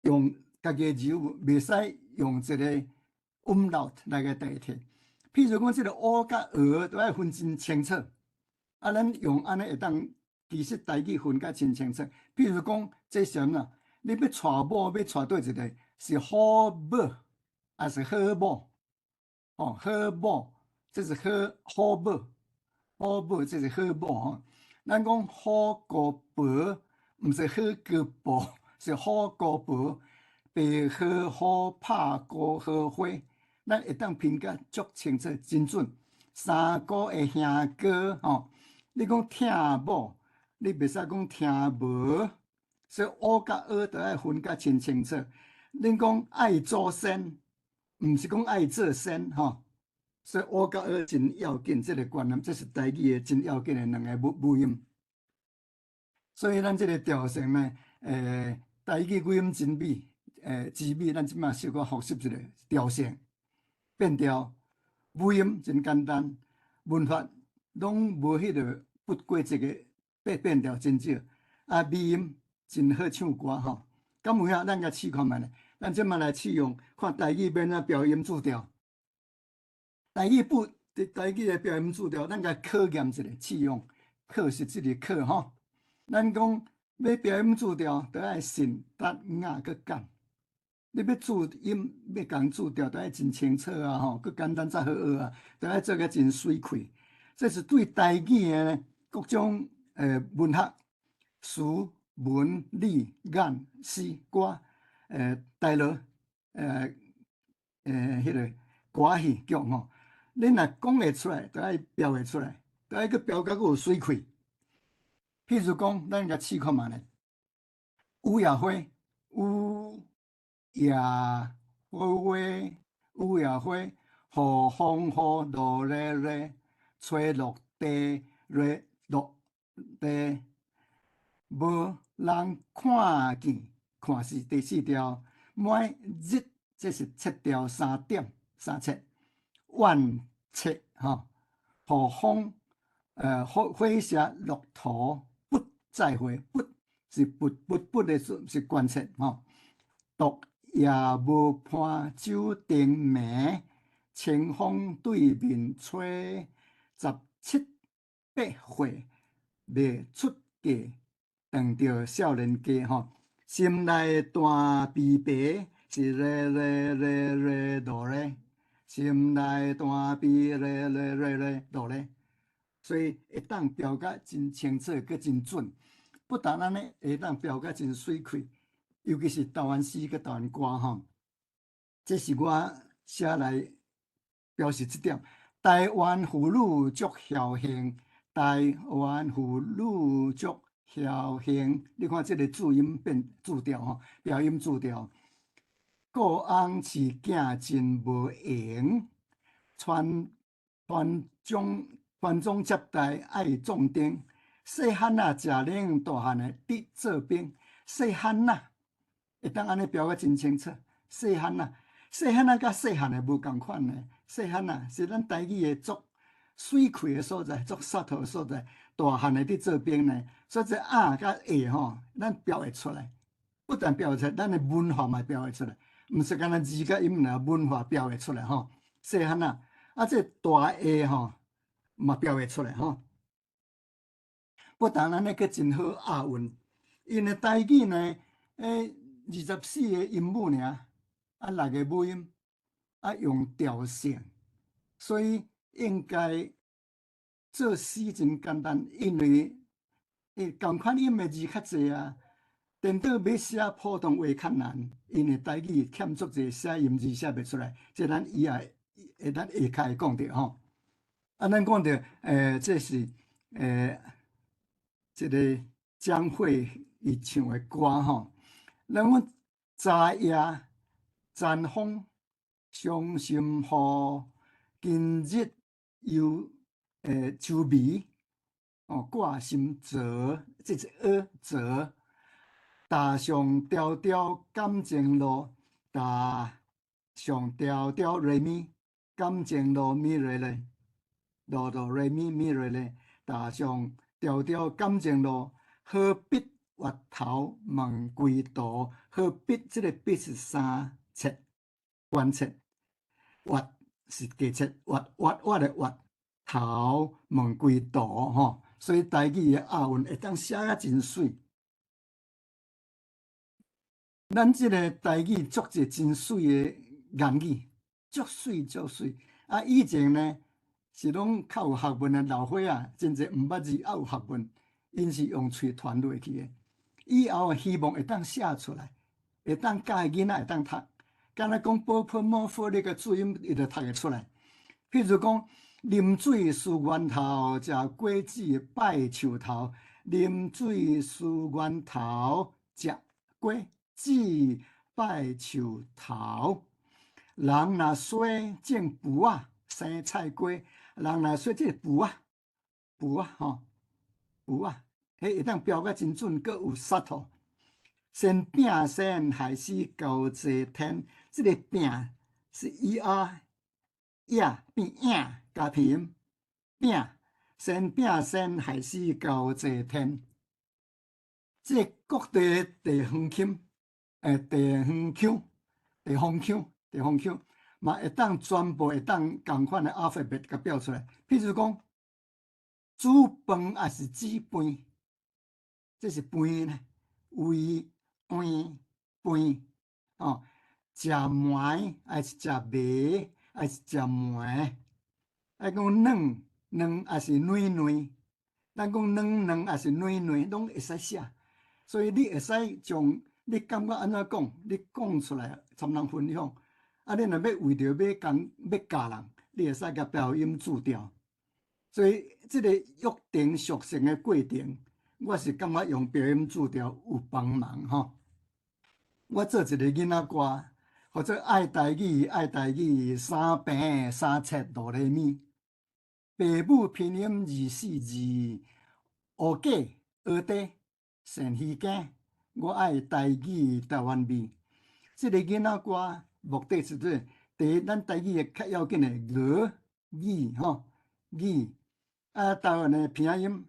用家己的字母，袂使用一个 umlaut 来个代替。譬如讲，即个乌甲鹅都要分真清楚。啊，咱用安尼会当，其实台语分甲真清楚。譬如讲，这是啥啦？你要娶某，要娶对一个是好某，还是好某？哦，好某，这是好某，好某这是好某吼。咱讲好姑婆，毋是好姑婆，是好姑婆。白荷好拍高荷花，咱会当评价足清楚真准。三姑的兄哥吼，你讲听某，你袂使讲听无，所以乌甲鹅都要分甲真清楚。恁讲爱祖先，毋是讲爱做先吼。所以乌甲鹅真要紧，这个观念，这是台语的真要紧的两个母音。所以咱这个调性呢，台语语音真美。字美，咱即马小可复习一下调性、变调、母音真简单，文法拢无迄个不规则个变调真少，啊，美音真好唱歌吼。敢有影？咱甲试看觅咧，咱即马来试用看台语变怎标音注调。台语的标音注调，咱甲考验一下试用，考是即个考吼。咱讲要标音注调，都爱信、达、雅、佮简。你要注音，要讲注调，都要真清楚啊！吼，佮简单才好学啊，都要做个真水快。这是对台语的各种文学、词、文、理、眼、诗、歌、台乐、迄个歌戏剧吼，你若讲会出来，都要标会出来，都要佮标甲佮有水快。譬如讲，咱甲试看觅咧，有野花，有野花花，有野花，雨风雨落咧咧，吹落地落落地，无人看见，看是第四条，每日这是7调3切，万切吼，雨风火射落土，不再会，不是不的是关切吼。独夜无伴酒灯暝，清风对面吹，17、8岁未出嫁，撞着少年家吼，心内大悲悲是咧落咧，心内大悲咧落咧，所以会当标甲真清楚，佮真准，不但安尼会当标甲真水快。尤其是台湾诗佮台湾歌吼，这是我写来表示这点。台湾妇女足孝敬，台湾妇女足孝敬。你看这个注音变注调吼，标音注调。故翁饲囝真无闲，传宗接代爱壮丁。细汉啊食奶，大汉的得做兵。细汉啊。会当安尼标甲真清楚，细汉啊，细汉啊，甲细汉的无共款呢。细汉啊，是咱台语的足水气的所在，足洒脱的所在。大汉的伫做兵呢，所以这啊甲下吼，咱标会出来。不但标会出来，咱的文化嘛标会出来，毋是干那字甲音啦，文化标会出来吼。细汉啊，啊这大下吼嘛标会出来吼。不但安尼，佫真好押韵，因的台语呢，24个音母尔，啊6个母音，啊用调性，所以应该做诗真简单，因为共款音的字较济啊。电脑要写普通话较难，因为台语欠足济写音字写袂出来，这咱以后咱下骹会讲到吼。啊，咱讲到这是这个江蕙伊唱的歌吼。咱讲昨夜绽放伤心雨，今日又愁眉挂心泽，这是泽。踏上条条感情路，踏上条条瑞咪感情路咪瑞咧，路瑞咪咪瑞咧，踏上条条感情路，何必越头问归途？何必这个必是三切关切，越是加切，越的越头问归途吼。所以台语的押韵会当写啊真水。咱即个台语足一真水的言语，足水足水。啊，以前呢是拢较有学问的老伙仔，真侪毋捌字也有学问，因是用喙传落去的。以后希望会当写出来，会当教囡仔会当读。敢若讲波泼摸佛那个注音，伊就读会出来。譬如讲，啉水思源头，食果子拜树头。啉水思源头，食果子拜树头。人若衰种蒲啊，生菜瓜。人若衰这蒲啊吼，蒲啊，迄会当标甲真准，阁有杀头。先饼先害死交济天，这个饼是呀变影加皮音，饼先饼先害死交济天。这个各地地方腔，地方腔，嘛会当全部会当共款的阿法贝甲标出来。譬如讲，煮饭也是煮饭，这是饭呢，胃饭饭哦。食糜还是食糜，还是食糜？爱讲软软还是软软？咱讲软也是软，拢会使写。所以你会使将你感觉安怎讲，你讲出来，参人分享。啊，你若要为着要教人，你会使甲标音注调。所以即个约定俗成的过程，我是感觉用标音注调有帮忙吼。我做一个囡仔歌，或者爱台语，三平三切哆来咪。爸母拼音24字，学假学短善鱼羹。我爱台语台湾味。即个囡仔歌目的是说，第一，咱台语较要紧的语吼语，啊台湾的拼音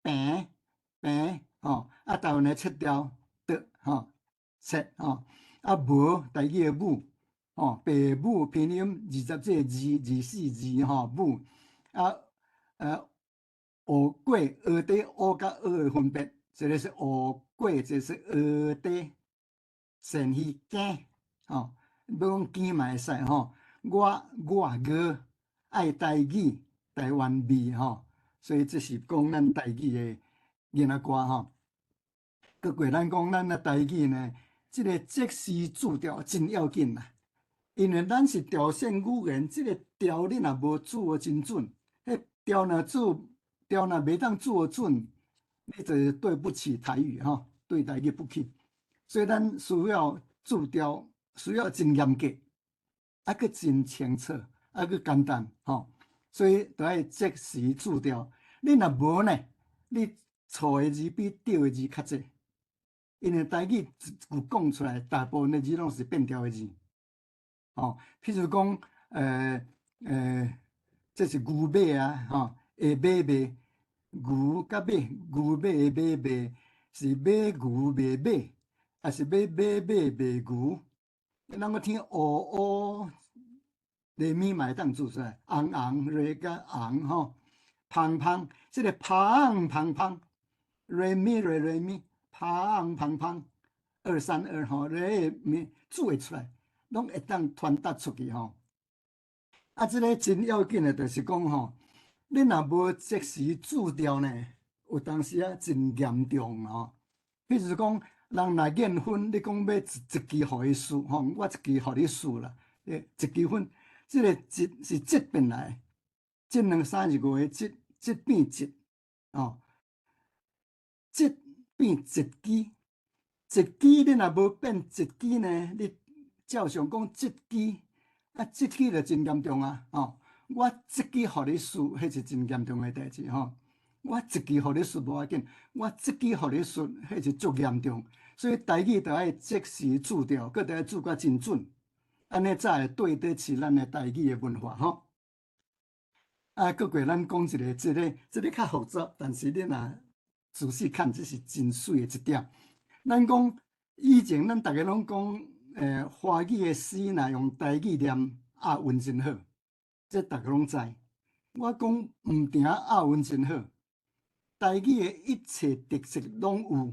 平吼，啊台湾的切调的吼切吼，啊无台语的母吼，爸母拼音20个字24字吼母，啊学过学短学甲学的分别，一个是学过，一个是学短。鳝鱼羹吼，要讲羹嘛会使吼。我爱台语台湾味吼，所以这是讲咱台语的囡仔歌吼。搁过咱讲咱的台语呢，即个即时注调真要紧啦，因为咱是调线语言，即个调你若无注握真准，迄调若袂当注握准，你就对不起台语吼，对台语不起。所以咱需要注调，需要真严格，还佫真清楚，还佫简单吼。所以就爱即时注调。你若无呢，你错的字比对的字较济。因为台语一句讲出来，大部分的字拢是变调的字。吼，譬如讲，这是牛马啊，吼，会马，牛甲马，牛马会马，是马牛卖马。还是要马牛，咱个听乌雷咪嘛会当做出来，瑞甲红吼，芳，即个芳，瑞咪，芳232吼，瑞咪煮会出来，拢会当传达出去吼。啊，即个真要紧的，就是讲吼，你若无即时注调呢，有当时啊真严重吼。譬如讲，人若验分，你讲要一支互伊输吼，我一支互你输啦，一支分，即个一是质变来，质2、3、2、5个质变质，哦，质变一支，你若无变一支呢，你照常讲一支，啊，一支就真严重啊，哦，我一支互你输，迄是真严重的代志吼。我一支互你输无要紧，我一支互你输，迄是足严重。所以台语就爱即时注调，搁得爱注甲真准，安尼才会对得起咱的台语的文化吼。搁过咱讲一个，这个较复杂，但是你若仔细看，这是真水的一点。咱讲以前咱逐个拢讲，华语的诗若用台语念押韵真好，这逐个拢知。我讲毋定押韵真好，台语的一切特色拢有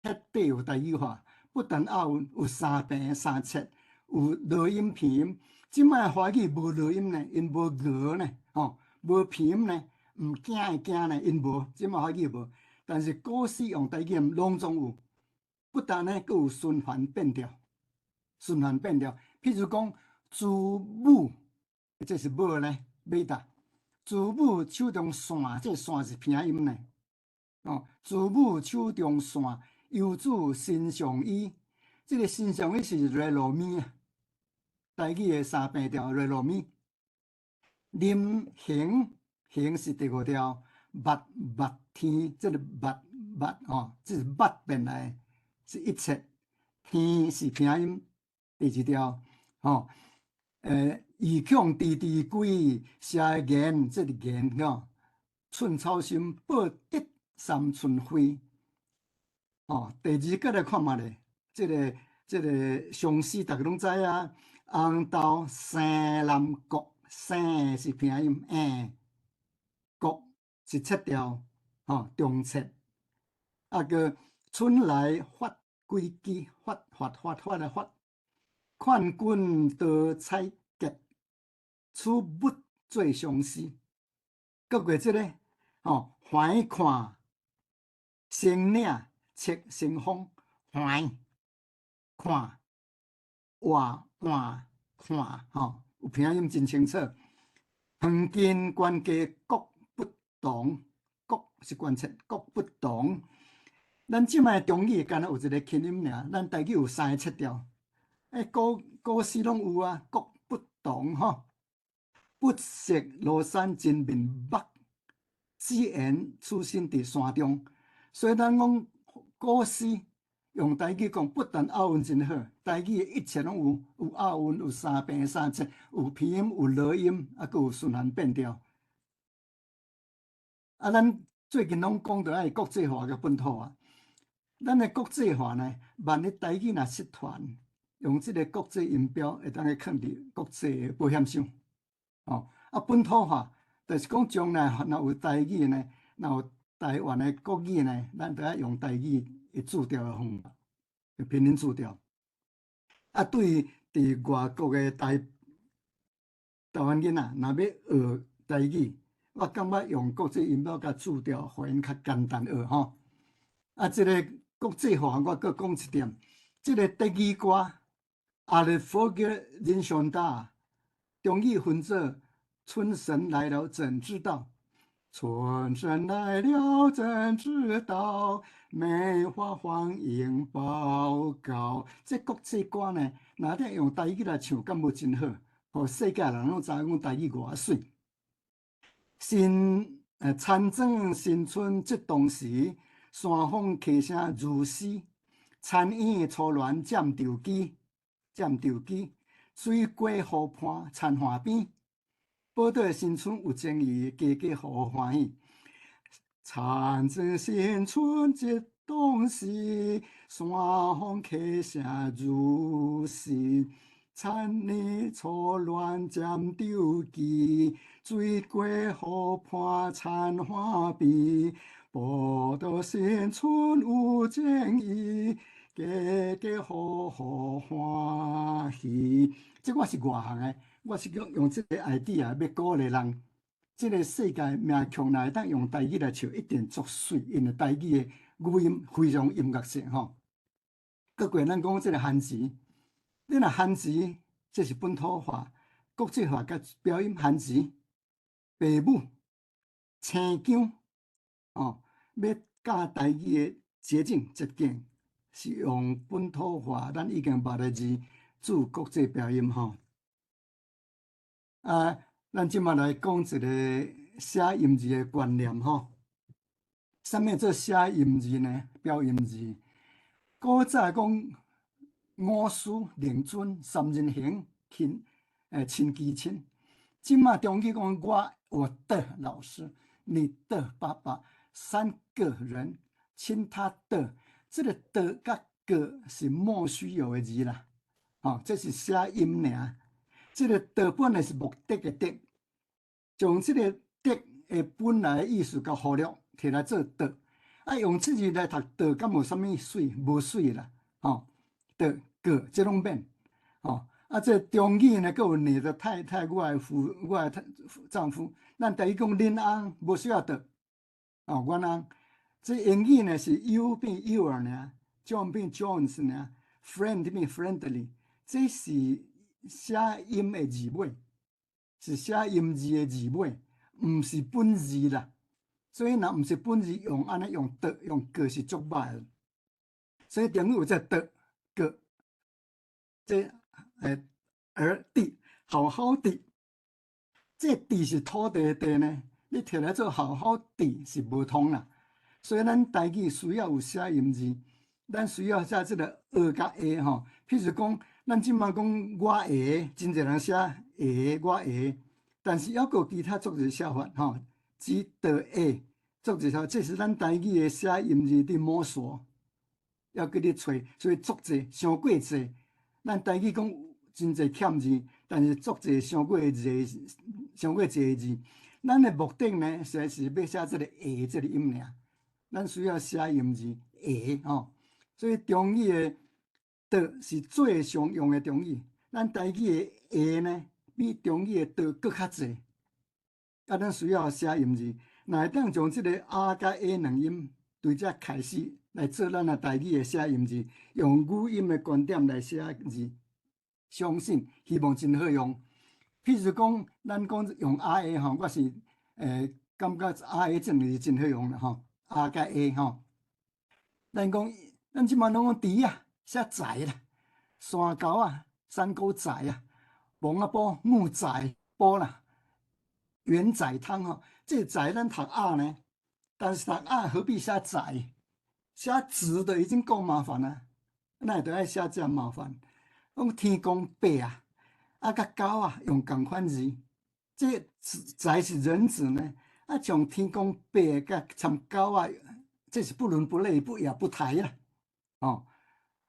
彻底有台语化，不但押韵，有三平三切，有落音平音。即摆华语无落音呢，因无额呢，无平音呢，毋惊的惊呢，因无。即摆华语无，但是古诗用台语念拢总有。不但呢，佫有循环变调，循环变调。譬如讲，祖母，这是母呢，马达。祖母手中线，这线是平音呢。祖母手中线，游子身上衣。这个身上衣是瑞罗咪啊，台语的三平调瑞罗咪。临行，行是第五调，捌天，这个捌这是捌变来。是一切，天是平音，第二条，意强滴滴归，写言，这是言，寸草心，报得三寸灰。第二个来看嘛咧，这个上诗大家拢知啊，红豆生南国，生是平音，国是七条，中切，个春来发。规矩发的发，劝君多采擷，此物最相思。各过这个，怀看先领切先锋，怀看活换看，有拼音真清楚。旁近关家各不同，各是关切，各不同。咱即摆中语敢若有一个轻音尔，咱台语有三个七调，古诗拢有啊，各不同不识庐山真面目，只缘此身伫山中。所以咱讲古诗用台语讲，不但押韵真好，台语的一切拢有押韵，有三平三切，有平音，有落音，佫有循环变调。咱最近拢讲到爱国际化甲本土化。咱的国际化呢，万一台语若失传，用即个国际音标会当去放伫国际保险箱。本土化就是讲将来若有台语呢，若有台湾的国语呢，咱就要用台语的字调的方法，拼音字调。对于伫外国的台湾囡仔，若要学台语，我感觉用国际音标甲字调，互因较简单学即个。国际化，我阁讲一点，这个德语歌《阿佛格人上大》，中语分作“春神来了怎知道”，春神来了怎知道，梅花黄莺报告。这国际歌呢，若得用台语来唱，敢无真好？互世界人拢知影台语偌水。参庄新春即当时。山风客声如丝，田园初恋占稻机，水过河畔田花边。报道新春有情意，家家户户欢喜。参庄新春即当时，山风客声如丝，田园初恋占稻机，水过河畔田花边。报道新春有情意，家家户户欢喜。这我是外行的，我是用这个 idea 要鼓励人。这个世界名曲若会当用台语来唱，一定足水，因为台语的语音非常音乐性搁过咱讲这个汉字，你若汉字，这是本土化、国际化甲标音汉字，父母、青姜。要教台语的捷径是用本土化，咱已经捌的字做国际标音咱即马来讲一个写音字的观念啥物做写音字呢？标音字，古早讲五师令尊三人行，亲其亲。即马中语讲我我的老师，你的爸爸，3个人亲他的，这个的甲个是莫须有的字啦，这是写音尔。这个的本来是目的的的，将这个的的本来的意思甲忽略，摕来做的。用这字来读的，敢有啥物水？无水啦，的个这拢免，这中语呢，佫有你的太太，我的丈夫，咱台语讲恁翁，无需要的，阮翁。这英语呢是 you 变 your 尔 ，John 变 Jones 尔 ，friend 变 friendly， 这是写音的字尾，是写音字的字尾，毋是本字啦。所以若毋是本字用安尼用的用个是足歹的。所以中语有这的个，这而地好好地，这地是土地的地呢，你摕来做好好地是无通啦。所以咱台语需要有写音字，咱需要写这个加譬如讲，咱即马讲我会，真侪人写会我会，但是还有其他足侪写法只的会足侪写，这是咱台语的写音字伫摸索，要搁咧找，所以足侪伤过侪。咱台语讲真侪欠字，但是足侪伤过侪字。咱的目的呢，实在是要写这个会这个音尔。咱需要写音字会所以中语的的是最常用的中语。咱台语的会呢，比中语的的搁较侪。咱需要写音字，若会当将这个啊甲 A 两音对遮开始来做咱的台语的写音字，用语音的观点来写字，相信希望真好用。譬如讲，咱讲用啊 A 我是感觉啊 A 真是真好用啦啊甲 A 咱讲，咱即马拢讲猪啊，写财啦，山沟啊，山沟仔啊，蒙啊埔木仔埔啦，元仔汤这仔咱读啊呢，但是读啊何必写仔？写字的已经够麻烦了，那都爱写这麻烦。讲天公伯啊，甲狗啊用共款字，这仔是人子呢，将天公伯甲参狗啊。这是不伦不类、不雅不抬啦，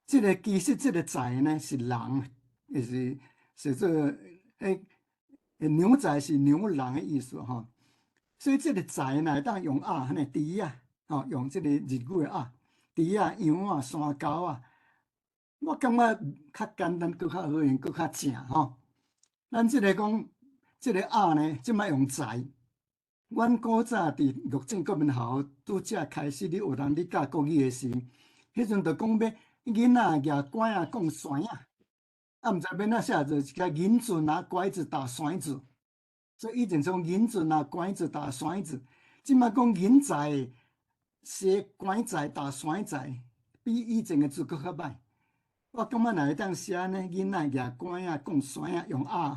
这个其实这个仔呢是人，也是这个牛仔是牛郎的意思所以这个仔呢，当用啊，那猪啊，用这个日语的啊，猪啊、羊啊、山狗啊，我感觉较简单，搁较好用，搁较正咱这个讲，这个啊呢，即摆用仔。阮古早伫陆政国民学校拄则开始，你学人咧教国语的时，迄阵着讲要囡仔举拐啊讲绳啊，毋知要哪写做，是银子拿拐子打绳子，所以以前从银子拿拐子打绳子，即摆讲银仔写拐仔打绳仔，比以前的字搁较歹。我感觉若会当写呢，囡仔举拐啊讲绳啊用啊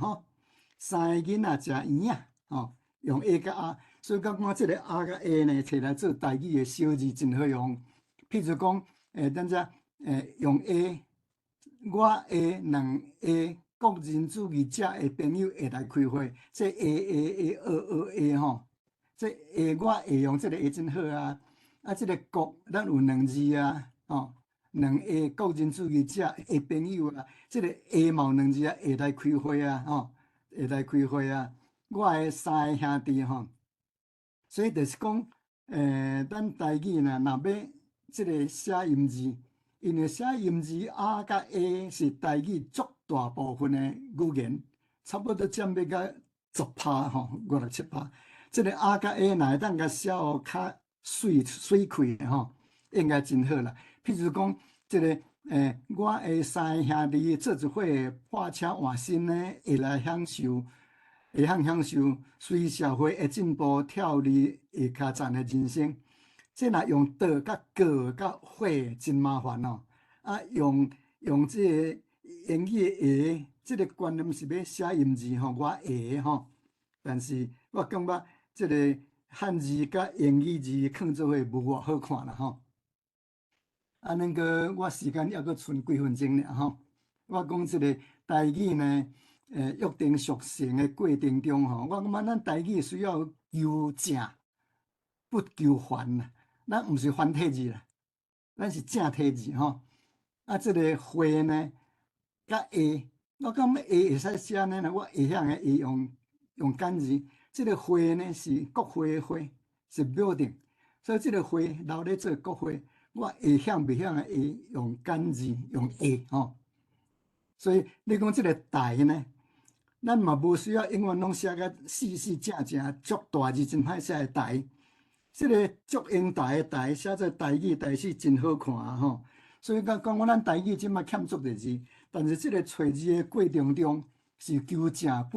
3个囡仔食圆啊用 A 甲 R。所以讲这个 R 甲 A 呢，摕来做台语的小字真好用。譬如讲，咱遮用 A， 我 A 两 A 国人主义者的朋友会来开会，这 A 这 A 我会用这个 A 真好这个国咱有2字两 A 国人主义者的朋友这个 A 嘛有2字会来开会会来开会我的3个兄弟所以就是讲，咱台语若要这个写音字，因为写音字啊甲 A 是台语足大部分的语言，差不多占要到10%、5-6-7%。这个啊甲 A 若会当甲写互较水开的应该真好啦。譬如讲，这个我的3个兄弟做一伙破车换新呢，会来享受。会享受随社会的进步跳入下骹站的人生，这若用的甲个甲会真麻烦用这个英语的这个观念是要写音字我会但是我感觉这个汉字甲英语字放做伙无偌好看啦那个我时间还佫剩几分钟尔我讲这个台语呢。约定俗成的过程中吼，我感觉咱台语需要求正，不求繁啦。咱毋是繁体字啦，咱是正体字吼。啊，这个花呢，甲下，我感觉下会使写呢，我下向的下用简字。这个花呢是国花的花，是标定，所以这个花留咧做国花。我下向袂向的下用简字用下吼。所以你讲这个台呢？咱嘛无需要永远拢写甲四四正正足大字真歹写的台，即个足英台的台写做台语台是真好看啊吼。所以讲我咱台语即摆欠足个字，但是即个找字的过程中是求正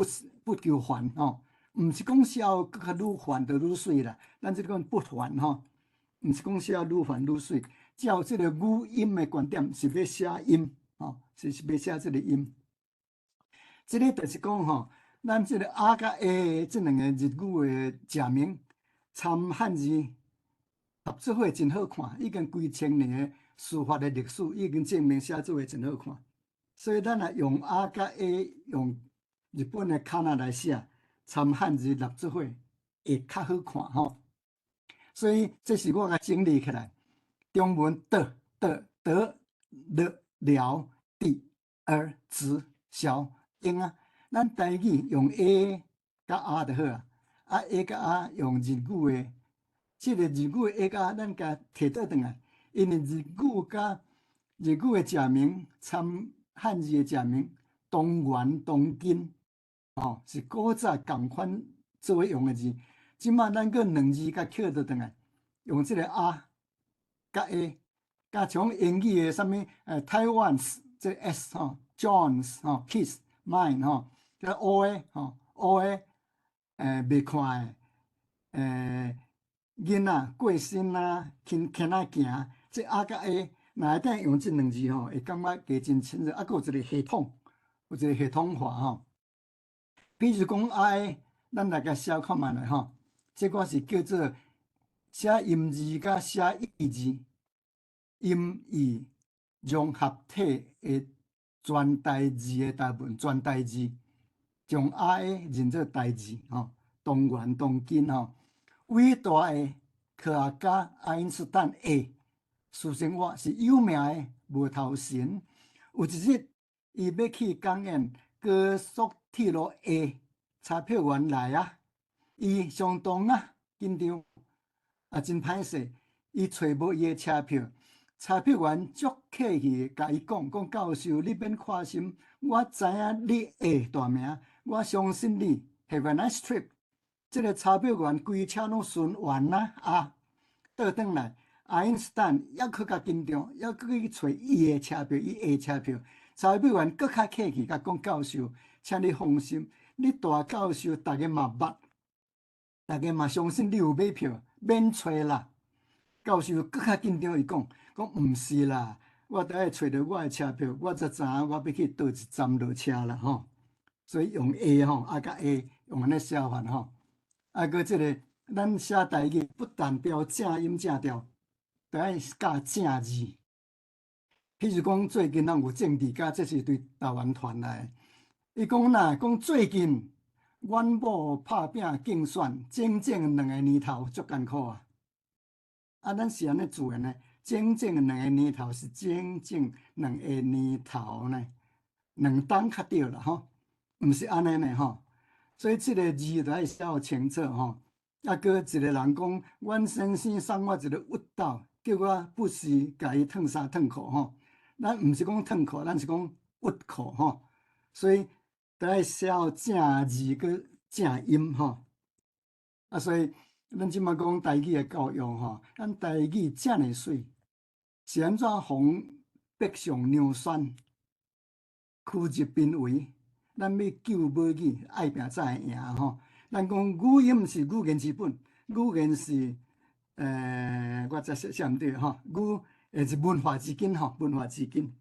不求繁吼，毋是讲写搁较愈繁就愈水啦。咱即讲不繁吼，毋是讲写愈繁愈水。照即个语音的观点是要写音吼，是要写即个音。即个就是讲吼，咱即个啊甲 A 即两个日语的假名参汉字合作伙真好看，已经几千年的书法的历史已经证明写作会真好看。所以咱也用啊甲 A 用日本的卡那来写，参汉字合作伙会较好看吼。所以这是我甲整理起来，中文的了了直小。用啊，咱台语用 A 甲 R 就好啊，啊 A 甲 R 用日语的，即个日语的 A 甲 R 咱甲摕倒转来，因为日语的假名参汉字的假名东元东京，哦，是古早共款做伙用的字，即马咱搁两字甲扣倒转来，用即个 R 甲 A， 甲像英语的啥物Taiwan's 即 S 吼 ，John's 吼 ，Kiss。mine 吼，即乌的吼，乌的袂看的囡仔过身啊，牵仔行，即啊甲 A， 若一定用即两字吼，会感觉加真亲热。啊，佫有一个系统，有一个系统化吼。比如讲啊 A， 咱来甲写看觅咧吼，即个是叫做写音字甲写意字，音义融合体的。全台字的大部分全台字，将 R A 认做台字吼，东元东京吼，伟大的科学家爱因斯坦 A， 私生活是有名的无头神。有一日，伊要去公园高速铁路 A， 查票员来啊，伊相当紧张，真歹势，伊找无伊的车票。查票员足客气甲伊讲，教授，你免看心，我知影你会大名，我相信你。Have a nice trip。这个查票员规车拢顺完啦倒转来，爱因斯坦还佫较紧张，还佫去找伊的车票，伊下车票。查票员佫较客气甲讲，教授，请你放心，你大教授大家嘛捌，大家嘛相信你有买票，免找啦。教授佫较紧张，伊讲毋是啦，我得爱找着我的车票，我才知影我要去倒一站落车啦吼。所以用 A 吼，啊甲 A 用安尼写法吼。啊，搁即个咱写台语不但标正音正调，得爱教正字。譬如讲最近咱有政治家，这是对台湾传来。伊讲最近阮某拍拼竞选，整整2个年头足艰苦啊。啊，咱是安尼自然呢？整整2个年头是整整2个年头呢，2冬较对啦吼，毋是安尼呢吼。所以即个字就爱写好清楚吼。啊，搁一个人讲，阮先生送我一个鬱斗，叫我不时甲伊烫衫烫裤吼。咱毋是讲烫裤，咱是讲鬱裤吼。所以就爱写好正字搁正音吼。啊，所以。咱即马讲台语的教育吼，咱台语遮尔水，是安怎防北上娘选，趋日濒危？咱要救母语，爱拼才会赢吼。咱讲语音是语言之本，语言是我再写毋对吼，语也是文化之根吼，文化之根。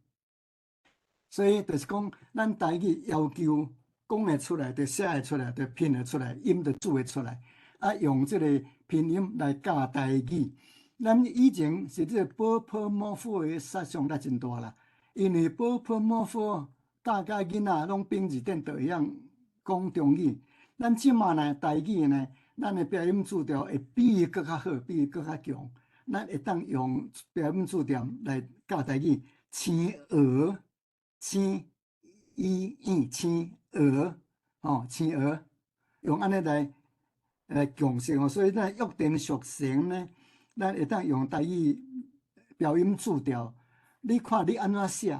所以就是讲，咱台语要求讲会出来，就写会出来，就拼会出来，音就煮会出来。啊，用即个拼音来教台语，咱以前是即个波泼莫夫的杀伤力真大啦。因为波泼莫夫教囡仔拢平字典就会晓讲中语。咱即马呢，台语呢，咱的标音字调会比伊搁较好，比伊搁较强。咱会当用标音字调来教台语，青鹅，青伊燕青鹅，吼，青鹅，用安尼来强势哦。所以咱约定俗成呢，咱会当用台语标音字调。你看你安怎写，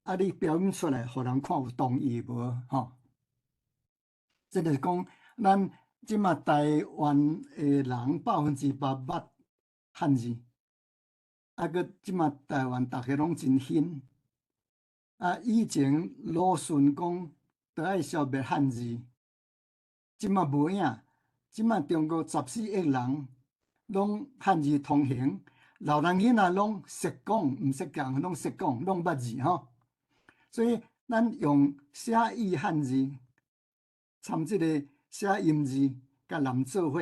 啊，你标音出来，互人看有同意无？吼，这就是讲，咱即马台湾的人80%捌汉字，啊，搁即马台湾逐个拢真兴。啊，以前鲁迅讲，着爱消灭汉字，即马无影。即马中国14亿人拢汉字通行。老人囡仔拢识讲，毋识讲，拢识讲，拢捌字吼。所以咱用写意汉字，参即个写音字，甲人做伙，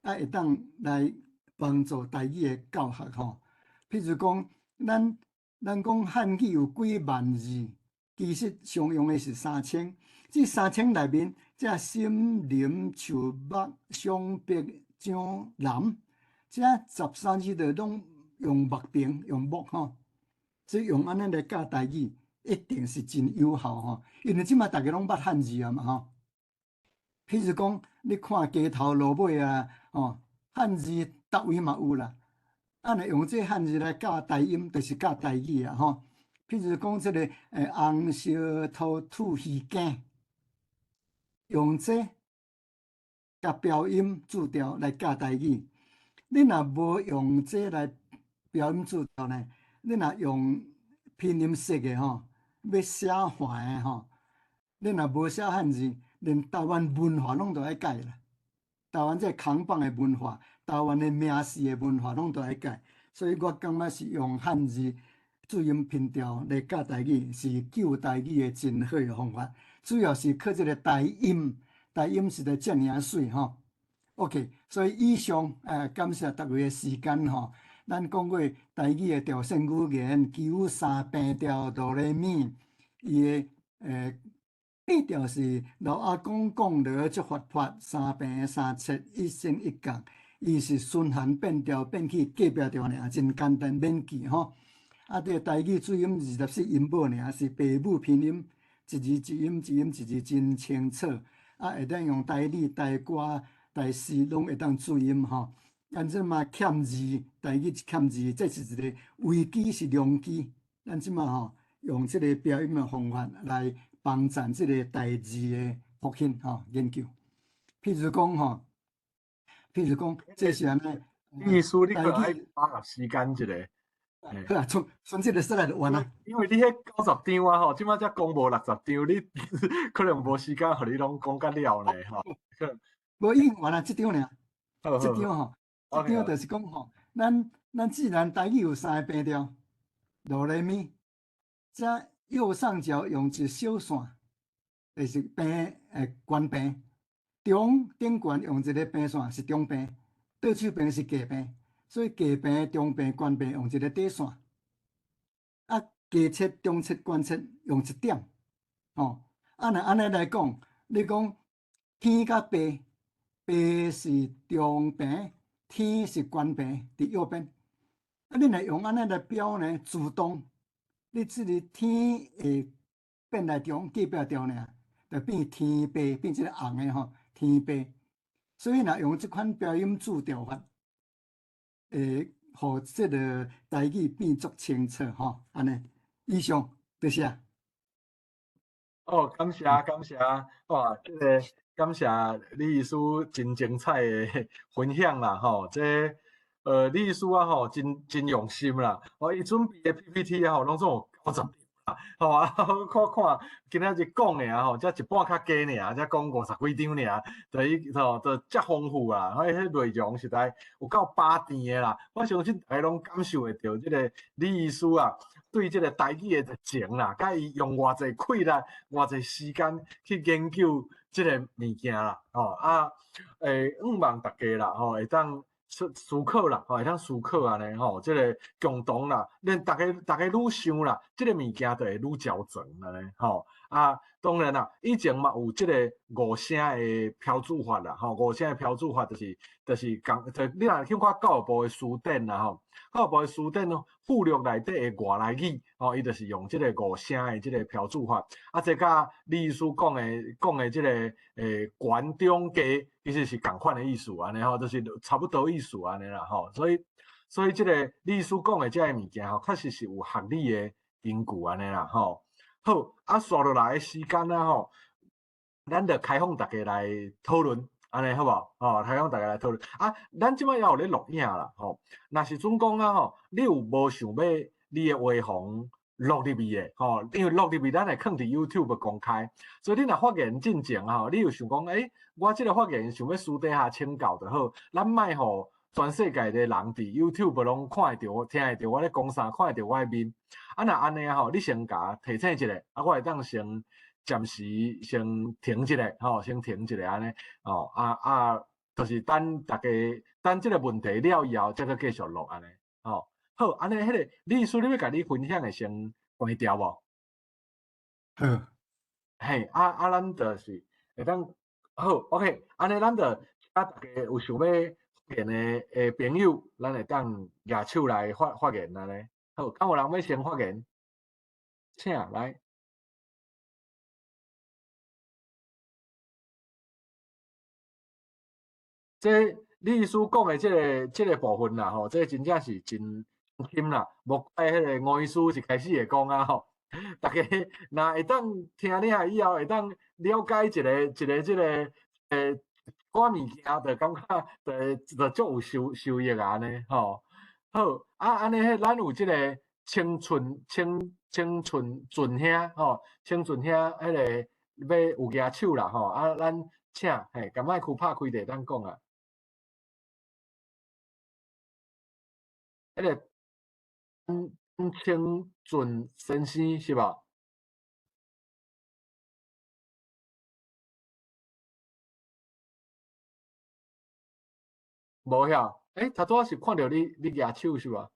啊，会当来帮助台语的教学吼。譬如讲，咱讲汉语有几万字，其实常用的是3000。这3000内面，这森林、树木、松柏、樟南。这13字就拢用木屏，用木吼，所以用安尼来教台语，一定是真有效吼。因为即马大家拢捌汉字啊嘛吼。譬如讲，你看街头路尾啊，吼，汉字倒位嘛有啦。啊，若用这汉字来教台音，就是教台语啊吼。譬如讲，这个红烧兔土鱼羹，用这甲标音字调来教台语。你若无用这来标音字调呢？你若用拼音式的吼，要写坏的吼，你若无写汉字，连台湾文化拢都爱改啦。台湾这扛棒的文化，台湾的名士的文化拢都爱改，所以我感觉是用汉字注音拼调来教台语，是救台语的真好的方法。主要是靠这个台音，台音实在遮尔水吼。OK， 所以以上感谢各位的时间吼。咱讲过台语的调性语言，九三平调哆来咪，伊的八调是老阿公讲落足发发，三平三切一升一降，伊是循环变调变去隔壁调尔，真简单免记吼。啊，这台语注音24音母尔，是父母拼音，一字一音一音一字真清楚。啊，会当用台语、台歌、台诗拢会当注音吼。咱即嘛欠字，台语欠字，这是一个危机是良机。咱即嘛吼用即个标音的方法来帮助即个台字的复兴吼研究。譬如讲吼，这是安尼。意思你可爱把握时间一下。好啊，从这个说来就完啦。因为你迄90张啊吼，即摆才讲无60张，你可能无时间互你拢讲甲了呢吼。无已经完啦，即张尔，好即张吼，即张就是讲吼，咱既然台语有3个平调，哆来咪，这右上角用一小线，就是平悬平，中顶悬用一个平线是中平，倒手平是下平。所以下平、中平、悬平用一个底线，啊，下切、中切、悬切用一点，吼。啊，若安尼来讲，你讲天甲白，白是中平，天是悬平，伫右边。啊，你若用安尼来标呢，自动，你即个天会变来中，隔壁调呢，就变天白，变即个红的吼，天白。所以若用即款标音字调法。互即个台语变作清楚吼，安尼。以上多谢。哦，感谢，哇，这个感谢李医师真精彩的分享啦吼，这李医师啊吼真用心啦，伊准备的 PPT 啊吼，拢总有90张啦，吼啊，看今仔日讲尔吼，才一半较加尔，才讲50几张尔，就遮丰富啦，迄内容实在有够饱甜的啦，我相信大家拢感受会到即个李医师啊。对即个台语的热情啦，甲伊用偌济气力、偌济时间去研究即个物件啦，吼啊，希望大家啦，吼会当思考啦，吼，会当思考安尼吼，即个共同啦，恁大家愈想啦，即个物件就会愈焦存安尼吼。啊，当然啦，以前嘛有即个5声的标注法啦，吼，5声的标注法就是讲，就你若去看教育部的词典啦，吼，教育部的词典附录内底的外来语，吼，伊就是用即个5声的即个标注法，啊，这甲李医师讲的即个悬中低，其实是共款的意思安尼吼，就是差不多意思安尼啦吼，所以即个李医师讲的即个物件吼，确实是有合理的根据安尼啦吼。好，啊，刷落来的时间啊吼，咱就开放大家来讨论，安尼好无？吼，开放大家来讨论。啊，咱即摆也有咧录影啦，吼。若是准讲啊吼，你有无想要你的话筒录入去的，吼？因为录入去咱会放伫 YouTube 公开，所以你若发言进前吼，你有想讲，我即个发言想要私底下请教就好，咱莫互全世界的人伫 YouTube 拢看会到、听会到我咧讲啥，看会到我的面。啊，若安尼吼，你先甲提醒一下，啊，我会当先暂时先停一下，吼，先停一下安尼，哦，就是等大家等即个问题了以后，再去继续录安尼，吼。好，安尼迄个李医师，你要甲你分享的先关掉无？好，嘿，咱就是会当好 ，OK， 安尼咱就大家有想要发言的朋友，咱会当举手来发言安尼。好，敢有人要先发言？请来。这李医师讲的这个部分啦，吼，这真正是真深啦。无怪迄个吴医师一开始会讲啊，吼，大家若会当听了以后，会当了解一个这个寡物件，就感觉就足有收益啊，安尼吼。好，安尼咱有这个清纯顺兄吼，清纯兄迄个要有举手啦，吼，咱请嘿，甲麦克拍开者当讲啊。迄个清纯先生是吧？无晓，头拄仔是看到你举手是吧？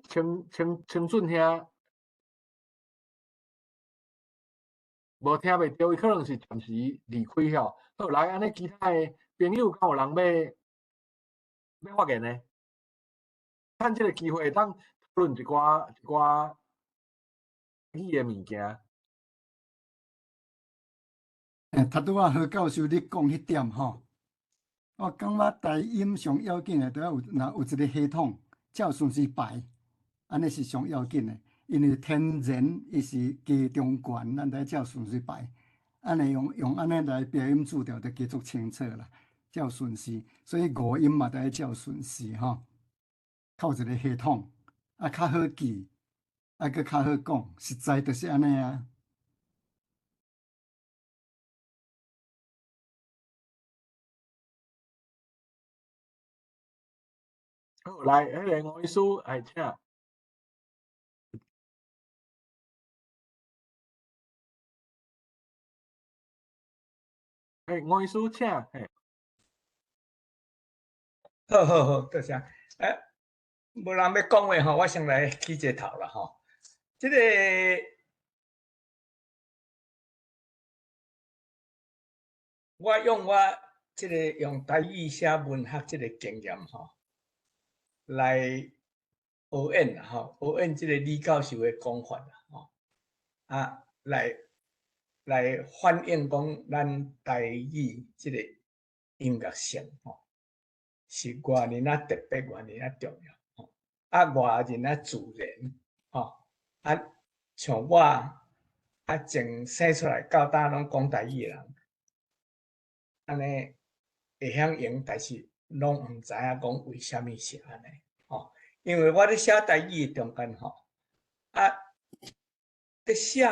清准兄无听袂到，伊可能是暂时离开吼。好，来安尼其他的朋友，敢有人要发言呢？趁即个机会，当讨论一寡伊的物件。头拄仔何教授你讲迄点吼，我感觉台音上要紧的，都要若有一个系统，才有顺序排，安尼是上要紧的。因为天然伊是低中悬，咱才有顺序排。安尼用安尼来标音注调，就加足清楚啦，才有顺序。所以五音嘛，都要照顺序吼，靠一个系统，较好记，佫较好讲，实在就是安尼啊。好，来，迄个吴医师，请。吴医师，请。好，多谢。无人要讲话吼，我先来起一头啦吼。这个我用这个用台语写文学这个经验吼，来学演啦吼，学演这个李教授的讲法啦吼，来反映讲咱台语这个音乐性吼，是偌尔特别，偌尔重要吼，偌尔自然吼，像我从生出来到大拢讲台语的人，安尼会晓用，但是拢毋知影讲为虾米是安尼吼，因为我咧写台语的中间吼，咧写。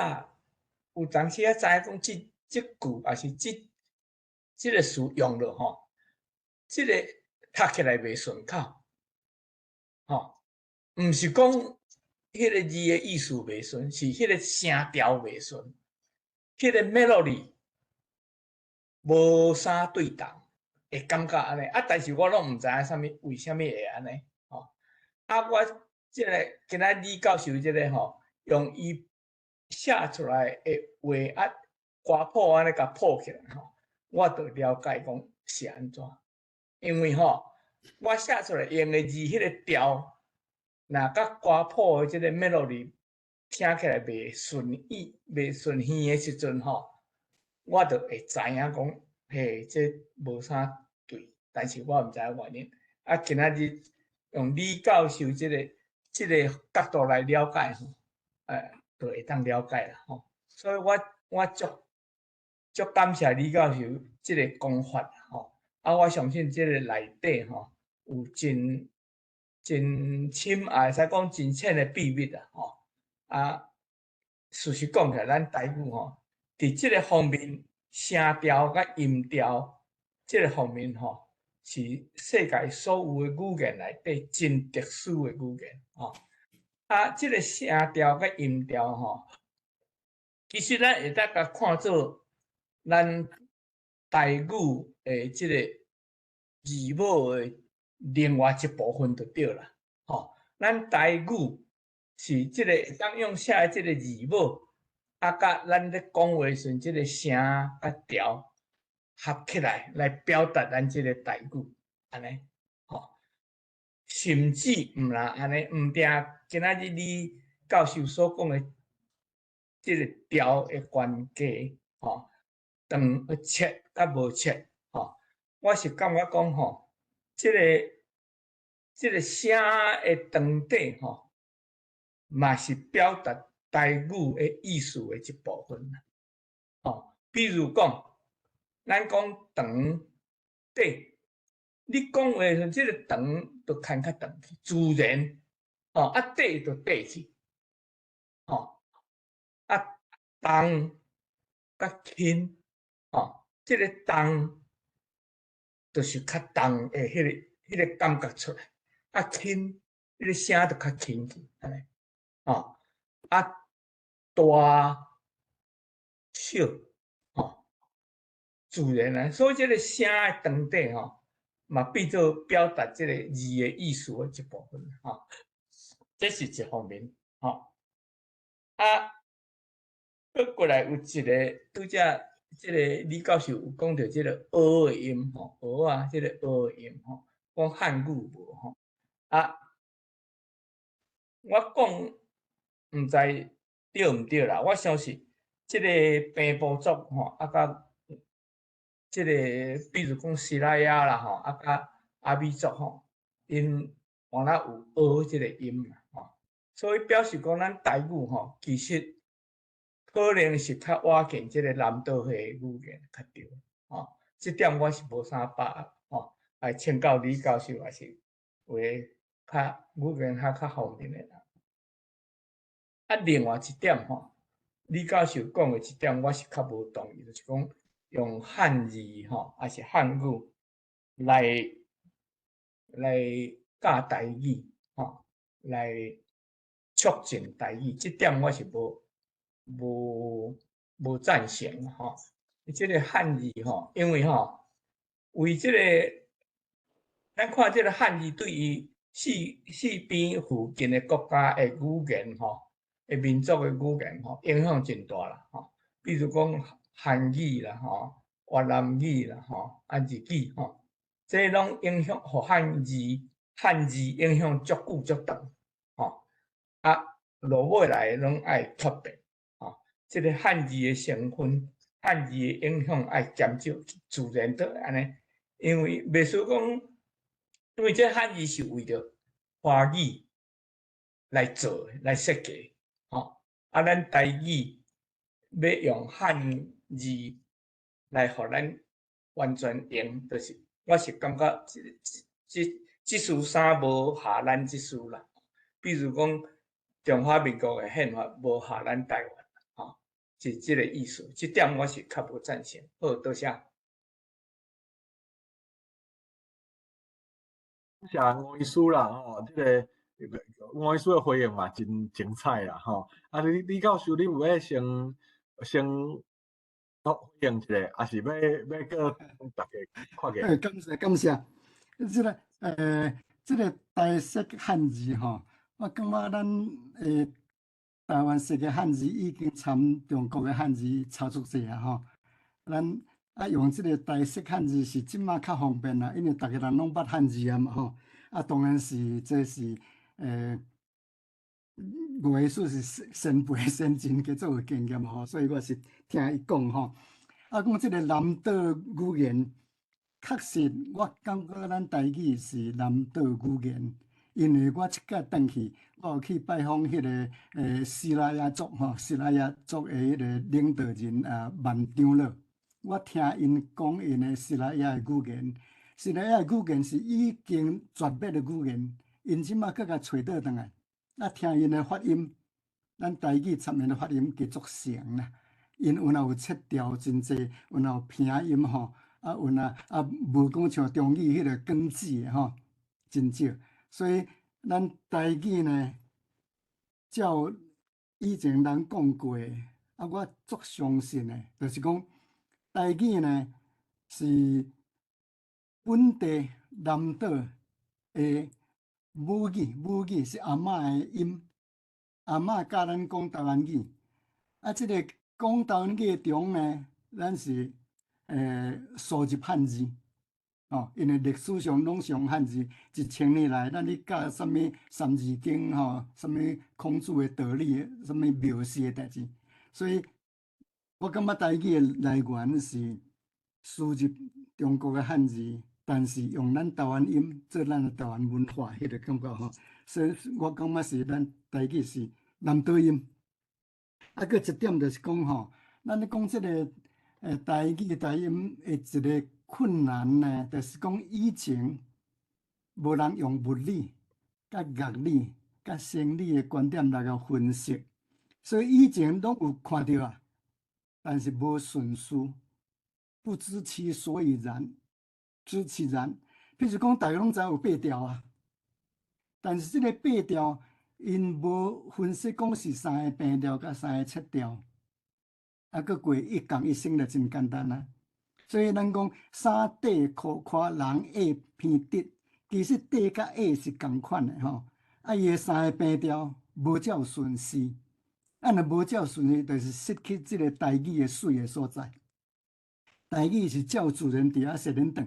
有当时知影讲即句，还是即个词用了吼，即个读起来袂顺口，吼，毋是讲迄个字的意思袂顺，是迄个声调袂顺。迄个 melody 无啥对同，会感觉安尼啊，但是我拢毋知影啥物为虾物会安尼吼。啊，我即个今仔李教授即个吼，用伊写出来的话啊，歌谱安尼甲谱起来吼，我就了解讲是安怎。因为吼，我写出来用的字迄个调，若甲歌谱的即个 melody 听起来袂顺意、袂顺耳的时阵吼，我就会知影讲，嘿，这无啥对，但是我毋知影原因。啊，今仔日用李教授即个角度来了解吼，就会当了解啦吼。所以我足感谢李教授即个讲法吼。啊，我相信即个内底吼有真深，也会使讲真浅的秘密啊吼。啊，事实讲起来，咱台语吼，伫即个方面，声调甲音调即个方面吼，是世界所有的语言内底真特殊的语言吼。啊，即个声调甲音调吼，其实咱会当甲看做咱台语的即个字母的另外一部分就对啦。吼，咱台语是即个会当用写即个字母，啊，甲咱咧讲话时即个声甲调合起来，来表达咱即个台语，安尼，吼。甚至毋啦安尼，毋定今仔日李教授所讲的即个调的关系，吼，长切甲无切，吼，我是感觉讲吼，即个声的长短，吼，嘛是表达台语的意思的一部分啦，吼，比如讲，咱讲长短。你讲话时，即个长就牵较长去，自然，吼啊短就短去，吼啊重甲轻，吼即个重就是较重的迄个感觉出来，啊轻，迄个声就较轻去，安尼，吼啊大小，吼自然啊，所以即个声的长短，吼。嘛变做表达即个字的意思的一部分吼，这是一方面吼。啊，过来有一个拄则即个李教授有讲到即个蚵的音吼，蚵啊，即个蚵的音吼，讲汉语无吼。啊，我讲毋知对毋对啦，我相信即个平埔族吼，啊甲即个比如讲西拉雅啦吼，啊甲阿美族吼，因原来有学即个音嘛吼，所以表示讲咱台语吼，其实可能是较瓦近即个南岛系语言较对吼，即点我是无啥把握吼，来请教李教授也是有诶较语言较方面诶人。啊，另外一点吼，李教授讲诶一点，我是较无同意，就是讲用汉字吼，还是汉语来教台语吼，来促进台语，即点我是无赞成吼。即个汉字吼，因为吼为即个咱看即个汉字对于四边附近的国家的语言吼。民族的语言吼，影响真大啦吼。比如讲韩语啦吼、越南语啦吼、啊日语吼，这拢影响互汉字影响足久足长吼。啊，落尾来拢爱脱变吼。这个汉字的成分、汉字的影响爱减少，自然都安尼。因为袂说讲，因为这汉字是为着华语来做来设计。吼，啊，咱台语要用汉字来互咱完全用，就是我是感觉即事三无下咱即事啦。比如讲中华民国的宪法无下咱台湾，吼，是即个意思。即点我是较无赞成。好，多谢。谢吴医师啦，吼，即个吴医师的回应嘛，真精彩啦，吼。啊，李教授，你有要先都回应一下，还是要个大家看见？感谢感谢。这个台式汉字吼，我感觉咱台湾式嘅汉字已经参中国嘅汉字差足济啊吼。咱用这个台式汉字是即马较方便啦，因为逐个人拢捌汉字啊嘛吼。当然是这是外语是先辈先进嘅做嘅经验吼，所以我是听伊讲吼。讲即个南岛语言。确实，我感觉咱台语是南岛语言，因为我即届转去，我有去拜访迄个西拉雅族吼，西拉雅族的迄个领导人万长老，我听因讲因的西拉雅的语言，西拉雅的语言是已经绝灭的语言，因即马搁甲找倒转来，听因的发音，咱台语参因的发音叫做成啦，因有若有切调真济，有若有拼音吼。有呐，无讲像中语迄个光子的吼，真少。所以咱台语呢，照以前人讲过的，我足相信的，就是讲台语呢是本地南岛的母语，母语是阿嬷的音，阿嬷教咱讲台湾语。即个讲台湾语中呢，咱是。输入汉字，因为历史上拢是用汉字，1000年来，咱咧教什么三字经什么孔子的道理，什么描写的代志，所以我感觉台语的来源是输入中国的汉字，但是用咱台湾音做咱的台湾文化，迄个感觉吼，所以我感觉是咱台语是南岛音。搁一点就是讲吼，咱咧讲即个。台语台音的一个困难呢，就是讲以前无人用物理、甲乐理、甲生理的观点来个分析，所以以前拢有看到啊，但是无顺序，不知其所以然，知其然。譬如讲，大家拢知有八调啊，但是这个八调因无分析讲是3个平调甲3个七调。搁过一讲一声就真简单啦，所以咱讲三底裤胯人下偏直，其实底甲下是共款的吼。伊个3个平调无照顺序，若无照顺序，就是失去即个台语的水的所在。台语是照自然伫遐说恁长，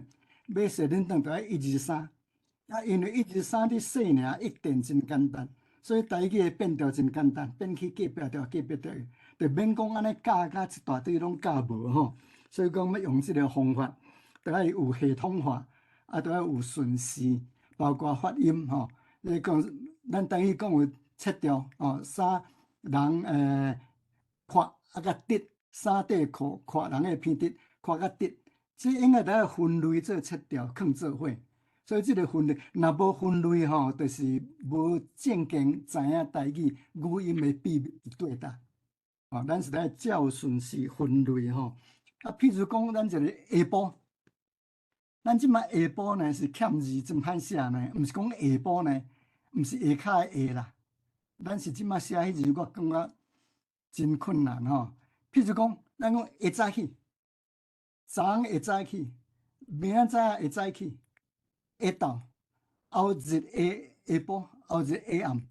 要说恁长就要1、2、3，因为1、2、3你说尔一定真简单，所以台语的变调真简单，变去隔壁调、隔壁调。就免讲安尼教甲一大堆拢教无吼，所以讲要用即个方法，就要有系统化，就要有顺序，包括发音吼。你讲咱等于讲有7调三人胯甲直，三底裤胯人偏直，胯甲直，这应该都要分类做7调，放做伙。所以即个分类，若无分类吼，就是无正经知影台语语音的秘密伫对搭。咱是来照顺序分类吼。譬如讲，咱一个下晡，咱即摆下晡呢是欠字怎歹写呢？毋是讲下晡呢，毋是下骹的下啦。咱是即摆写迄字，我感觉真困难吼。譬如讲，咱讲下早起，昨昏下早起，明仔载下早起，下昼，后日下晡，后日下暗，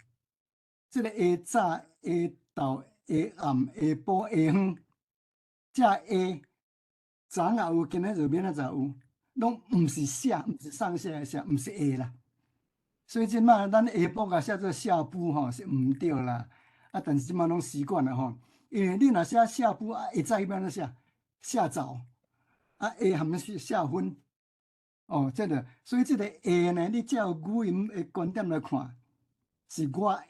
即个下早、下昼。下暗、下晡、下昏，这下昨也有，今仔就明仔载有，拢毋是写，毋是上下写，毋是下啦。所以即摆咱下晡甲写做下晡吼是毋对啦。但是即摆拢习惯了吼，因为你若写下晡下早要安怎写？下昼下含是下昏。这个，所以即个下呢，你只要语音的观点来看，是我下，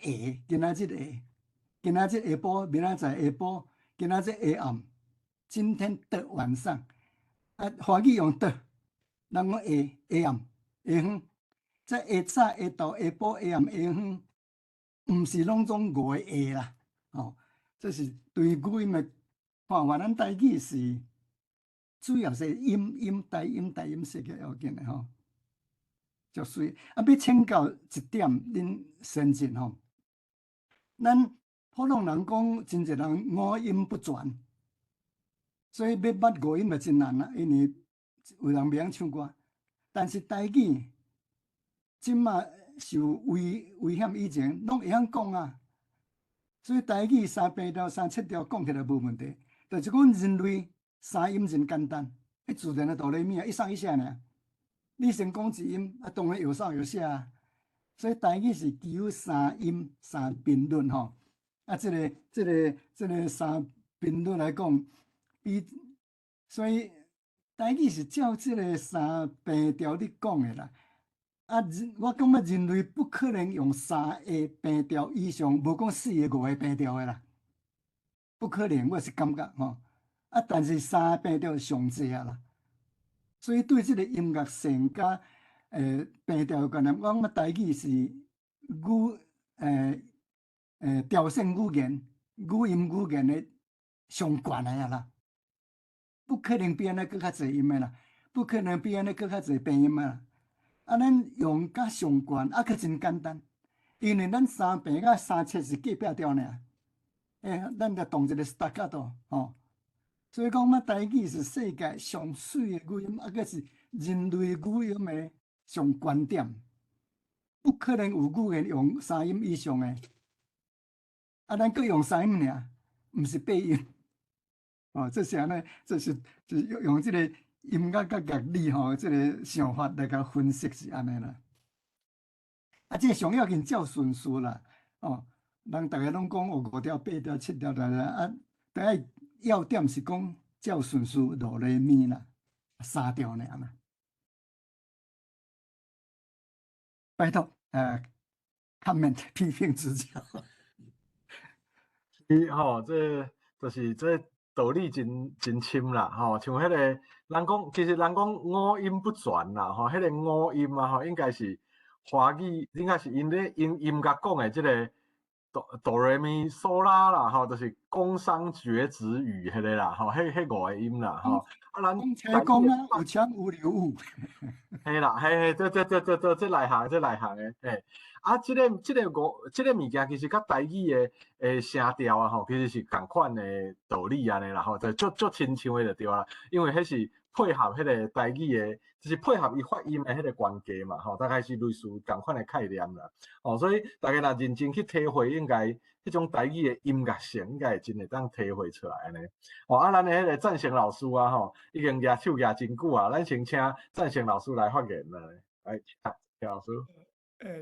今仔日下。今仔日下晡，明仔载下晡，今仔日下暗，今天的晚上，华语用的，人讲下暗、下昏，即下早、下昼、下晡、下暗、下昏，毋是拢总5个下啦，这是对语音的看法。咱台语是主要是音台音是个要紧的吼，足水。要请教一点，恁先进吼，咱。普通人讲，真侪人五音不全，所以要捌五音就真难啦，因为有人袂晓唱歌。但是台语即马受危险以前，拢会晓讲啊。所以台语3平调、37调讲起来无问题。就是讲人类3音真简单，迄自然的哆来咪啊，一上一下尔。你先讲一音，啊，当然有上有下啊。所以台语是具有3音3频率吼。啊，这个3频率来讲，所以台语是照这个3平调你讲的啦。啊，我感觉人类不可能用3个平调以上，无讲4个5个平调的啦，不可能，我是感觉吼。啊，但是3个平调上济啊啦。所以对这个音乐性甲平调的概念，我感觉台语是调性语言、语音语言的上悬的啊啦，不可能比安尼搁较侪音的啦，不可能比安尼搁较侪平音的啦。啊，咱用甲上悬，啊，佫真简单，因为咱3平甲37是隔壁调尔，咱着动一个 staccato 吼。所以讲，台语是世界上水的语音，啊，佫是人类语音的上悬点，不可能有语言用3音以上的。啊，咱佫用3音尔，毋是8音。哦，这是安尼，这是用这个音乐甲乐理吼，这个想法来甲分析是安尼啦。啊，这上要紧照顺序啦。哦，人逐个拢讲有5调、8调、7调啊，第一要点是讲照顺序哆来咪啦，3调尔啦。拜托comment 批评指教。吼，这就是这道理真深啦，吼，像迄个人讲，其实人讲五音不全啦，吼，迄个五音啊，吼，应该是华语，应该是因咧音乐讲的即个哆来咪嗦啦啦，吼，就是工商角徵羽迄个啦，吼，迄5个音啦，吼，啊，咱讲车讲啊，有腔有流有。嘿啦，嘿，这内行的，嘿。啊，这个物件其实甲台语的声调啊，吼，其实是共款的道理安尼啦，吼，就足亲像的就对啦。因为迄是配合迄个台语的，就是配合伊发音的迄个关节嘛，吼，大概是类似共款的概念啦。哦，所以大家若认真去体会，应该迄种台语的音乐性，应该会真会当体会出来安尼。哦，啊，咱的迄个赞成老师啊，吼，已经举手举真久啊，咱先请赞成老师来发言啦。来，陈老师。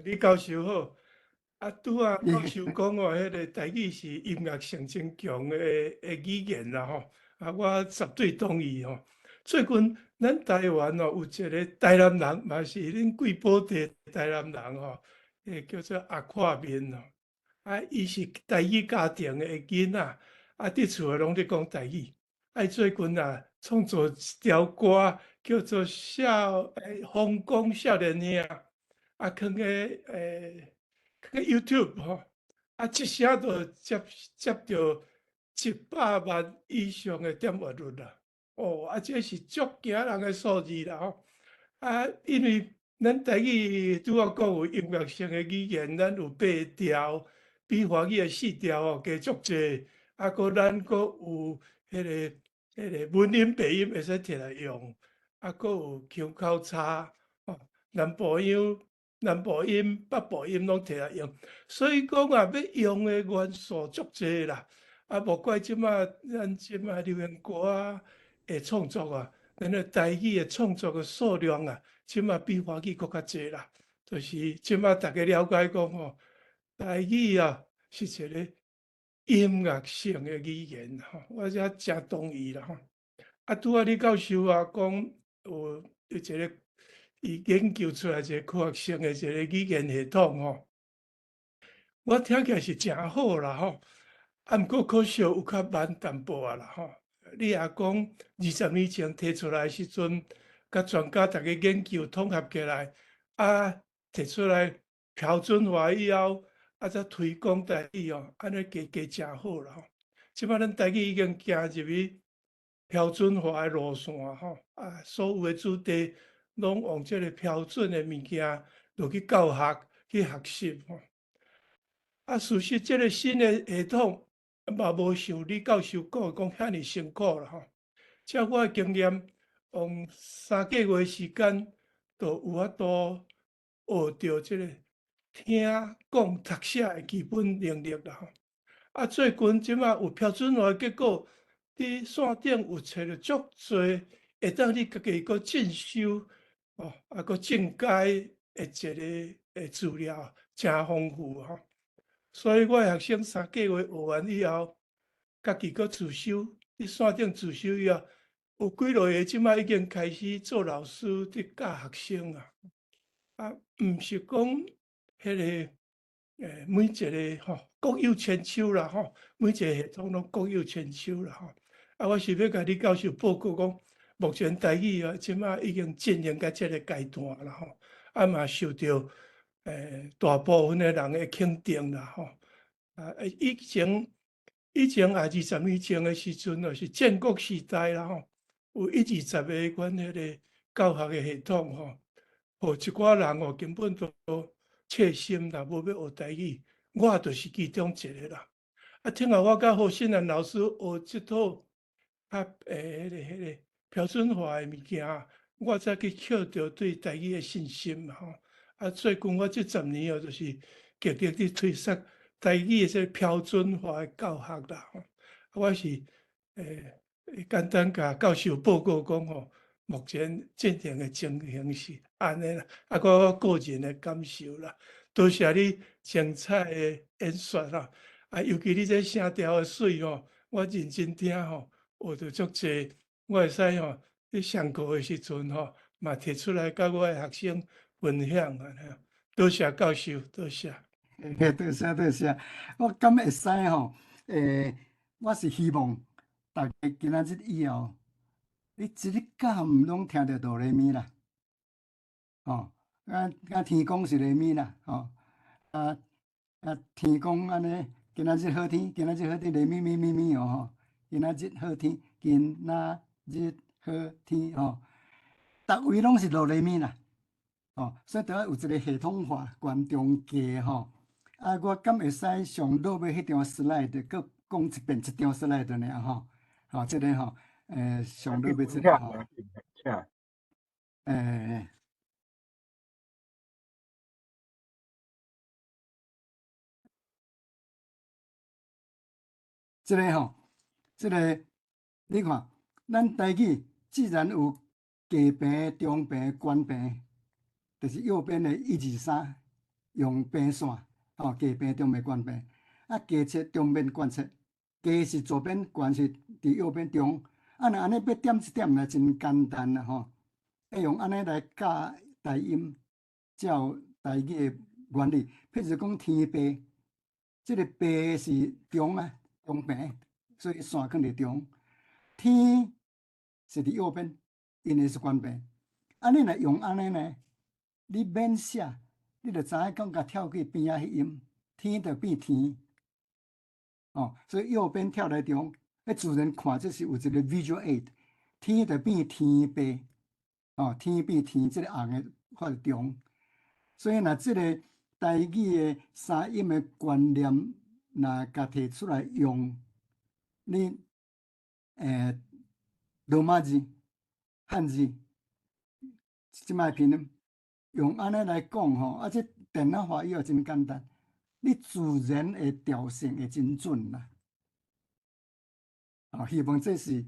李教授好。啊，拄啊，教授讲哦，迄个台语是音乐性真强的语言啦吼。啊，我绝对同意吼。最近咱台湾哦，有一个台南人，嘛是恁贵宝地台南人吼，叫做阿看面哦。啊，伊是台语家庭的囡仔，啊，伫厝诶拢咧讲台语。啊，最近啊，创作一条歌叫做风光少年兄，啊，放个YouTube 吼，啊，一声就接到100万以上的点阅率啦。哦，啊，这是足惊人的数字啦吼。啊，因为咱台语拄啊讲有音乐性的语言，咱有8调，比华语的4调哦加足济。啊，咱有迄个文音白音会使摕来用，啊，有腔口差，哦，南部音、北部音拢摕来用，所以讲啊，要用的元素足济啦。啊，无怪咱即卖流行歌啊的创作啊，咱的台语的创作的数量啊，即卖比华语搁较济啦。就是即卖大家了解讲吼，台语啊是一个音乐性的语言吼，我则真同意啦吼。啊，拄啊，李教授啊讲有一个伊研究出来一个科学性的一个语言系统吼，我听起来是真好啦吼。啊，毋过可惜有较慢淡薄啊啦吼。你也讲20年前提出来时阵，甲专家逐个研究统合起来，啊，提出来标准化以后，啊，则推广台语哦，安尼加真好啦吼。即摆咱台语已经行入去标准化的路线吼，啊，所有的主题拢用即个标准的物件落去教学去学习吼。啊，事实即个新的系统嘛无像李教授讲遐尼辛苦啦吼。照我的经验，用3个月时间，就有法度学到即个听讲读写的基本能力啦吼。啊，最近即马有标准化的结果，伫线顶有找着足侪会当你家己搁进修哦，啊，搁进阶的一个资料，真丰富吼。所以我的学生3个月学完以后，家己搁自修，伫线顶自修以后，有几落个即马已经开始做老师伫教学生啊。啊，毋是讲迄个每一个吼各有千秋啦吼，每一个系统拢各有千秋啦吼。啊，我是要甲李教授报告讲，目前台语啊，即马已经进入到即个阶段啦吼，啊嘛受到大部分的人的肯定啦吼。啊，以前20年前的时阵，就是建国时代啦吼，有1、20个阮迄个教学的系统吼，互一寡人哦根本都切心啦，无要学台语，我就是其中一个啦。啊，听后我甲何新兰老师学即套迄个标准化的物件，我才去捡着对台语的信心嘛吼。啊，最近我这10年哦，就是积极伫推广台语的这标准化的教学啦吼。我是简单甲教授报告讲吼，目前进行的情形是安尼啦。啊，我个人的感受啦，多谢你精彩的演说啦。啊，尤其你这声调的水吼，我认真听吼，学到足侪。我会使吼，伫上课的时阵吼，嘛摕出来甲我的学生分享啊。多谢教授，多谢。多谢多谢，我敢会使吼，我是希望大家今仔日以后，你一日敢拢听着哆来咪啦，吼，天公是来咪啦，吼，天公安尼，今仔日好天，今仔日好天，来咪咪咪咪哦吼，今仔日好天，今仔日好天吼，逐位拢是哆来咪啦，吼，所以着要有一个系统化、观众价吼。啊，我敢会使上落尾迄张 slide， 搁讲一遍一张 slide 尔吼，吼，即个吼，上落尾即个吼，即个吼，即个你看，咱台语既然有低平、中平、悬平，就是右边的1、2、3用平线，吼，低平、中平、悬平，啊，加切中边悬切，加是左边，悬是伫右边中，啊，若安尼要点一点来真简单啦吼，要用安尼来教台音，照台语的原理，譬如讲天平，即个平是中啊。中平，所以线放伫中，天是伫右边，因为是悬平。啊，你若用安尼呢？你免写，你就知影讲甲跳去边仔迄音，天就变天。哦，所以右边跳来中，自然看这是有一个 visual aid， 天就变天平，哦，天变天，即个红的发中。所以若即个台语的三音的观念，若甲摕出来用，你罗马字、汉字，即摆拼音用安尼来讲吼，啊，这电脑化以后真简单，你自然的调性会真准啦。啊，希望这是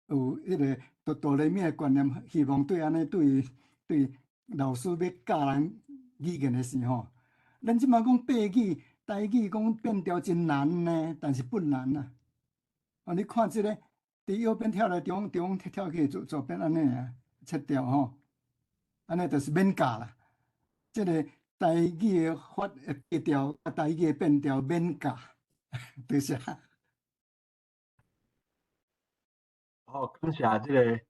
有迄个大来咪的观念，希望对安尼对老师要教人语言的时候，咱即摆讲八语、台语讲变调真难呢，但是不难啊。哦，你看即个，伫右边跳来中跳去左边安尼啊，切调吼，安尼就是免教啦。即个台语的变调，台语的变调免教，多谢。好，感谢即个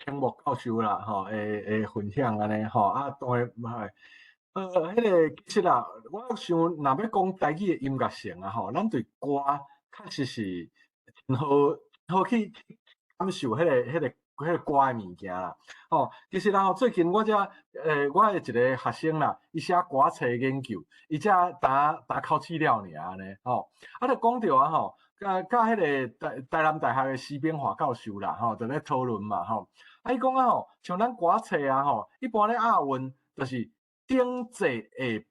青木教授啦，吼，的分享安尼吼，啊，当然迄个其实啊，我想若要讲台语的音乐性啊，吼，咱对歌确实是真好去感受迄个歌的物件啦。吼，其实啦，最近我的一个学生啦，伊写歌册研究，伊才打考试了尔安尼，吼，啊，就讲着啊，吼，迄个台南大学的施炳华教授啦，吼，就咧讨论嘛，吼。啊，伊讲啊吼，像咱歌册啊吼，一般咧押韵就是顶坐下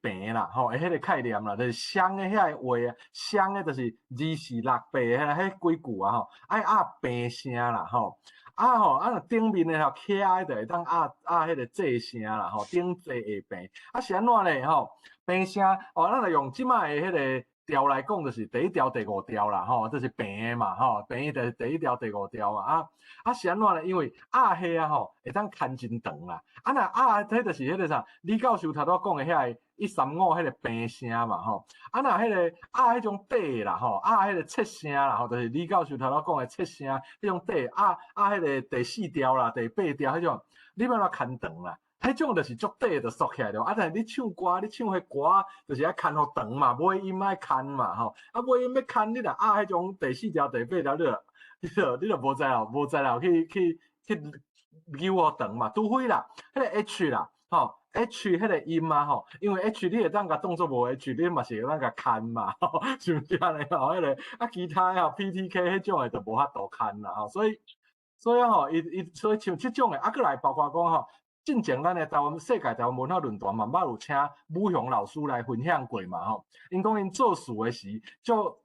平啦，吼，迄个概念啦，就是双的遐个话啊，双的就是二四六八迄几句啊吼，爱押平声啦，吼。啊吼，啊若顶面的吼徛的就会当押迄个坐声啦，吼，顶坐下平。啊是安怎咧吼？平声哦，咱来用即摆的迄个调来讲，就是第一调、第五调啦，吼，这是平的嘛，吼，平的第一调、第五调嘛，是安怎咧？因为压迄啊吼，会当牵真长啦，若压迄就是迄个啥，李教授头拄讲的遐个135迄个平声嘛，吼，若迄个压迄种底啦，吼，压迄个切声啦，吼，就是李教授头拄讲的切声，迄种底压迄个第4调啦、第8调迄种，你要哪牵长啦？迄种就是足底就缩起来了，但是你唱歌，你唱迄歌，就是爱牵互长嘛，尾音爱牵嘛，吼，尾音要牵，你若压迄种第4调、第8调，你就无在啦，去扭互长嘛，除非啦，迄个 H 啦，吼 ，H 迄个音啊，吼，因为 H 你会当甲当作无 H，你嘛是会当甲牵嘛，吼，是毋是安尼吼？迄个其他吼 PTK 迄种诶就无法度牵啦，吼，所以吼，所以像即种诶，过来包括讲吼。进前咱的世界台湾文化论坛嘛，捌有请武雄老师来分享过嘛吼。因讲因做事的时，就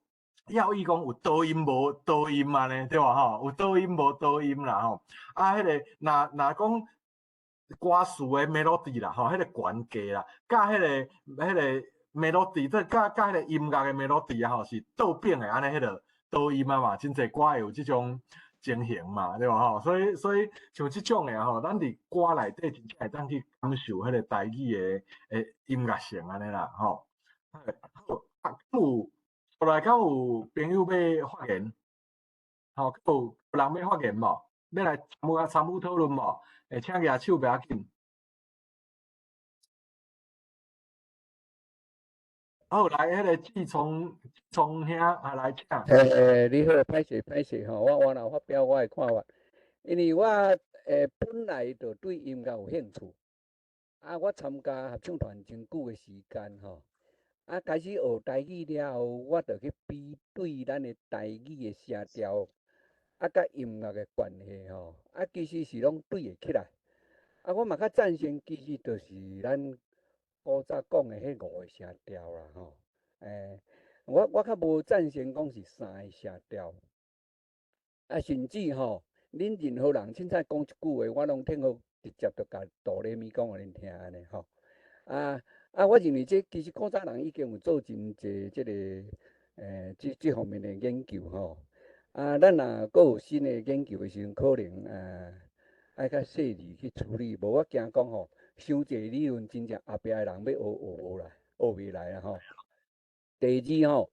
要义讲有倒音无倒音嘛呢，对吧吼？有倒音无倒音啦吼。迄个若讲歌词的 melody 啦吼，迄个悬低啦，甲迄个 melody， 甲迄个音乐的 melody 啊吼，是倒变的安尼迄个倒音啊嘛，真侪歌会有即种。情形嘛，对吧吼？所以像即种诶吼，咱伫歌内底真正会当去感受迄个台语诶音乐性安尼啦吼。好，有后来敢有朋友要发言，吼，有人要发言无？要来参与讨论无？请举手不要紧。好，来，迄个志聪兄来请。你好，歹势吼，我若发表我的看法，因为我本来就对音乐有兴趣，我参加合唱团真久的时间吼，开始学台语了后，我就去比对咱的台语的声调，甲音乐的关系吼，其实是拢对会起来，我嘛较赞成，其实就是咱古早讲的迄5个声调啦吼，我较无赞成讲是3个声调，甚至吼，恁任何人凊彩讲一句话，我拢听好直接就甲哆来咪讲互恁听安尼吼。我认为这其实古早人已经有做真侪即个即方面的研究吼。咱若阁有新的研究的时阵，可能爱较细致去处理，无我惊讲吼，伤侪理论真正后壁的人要学无来，学袂来啊吼。第二吼，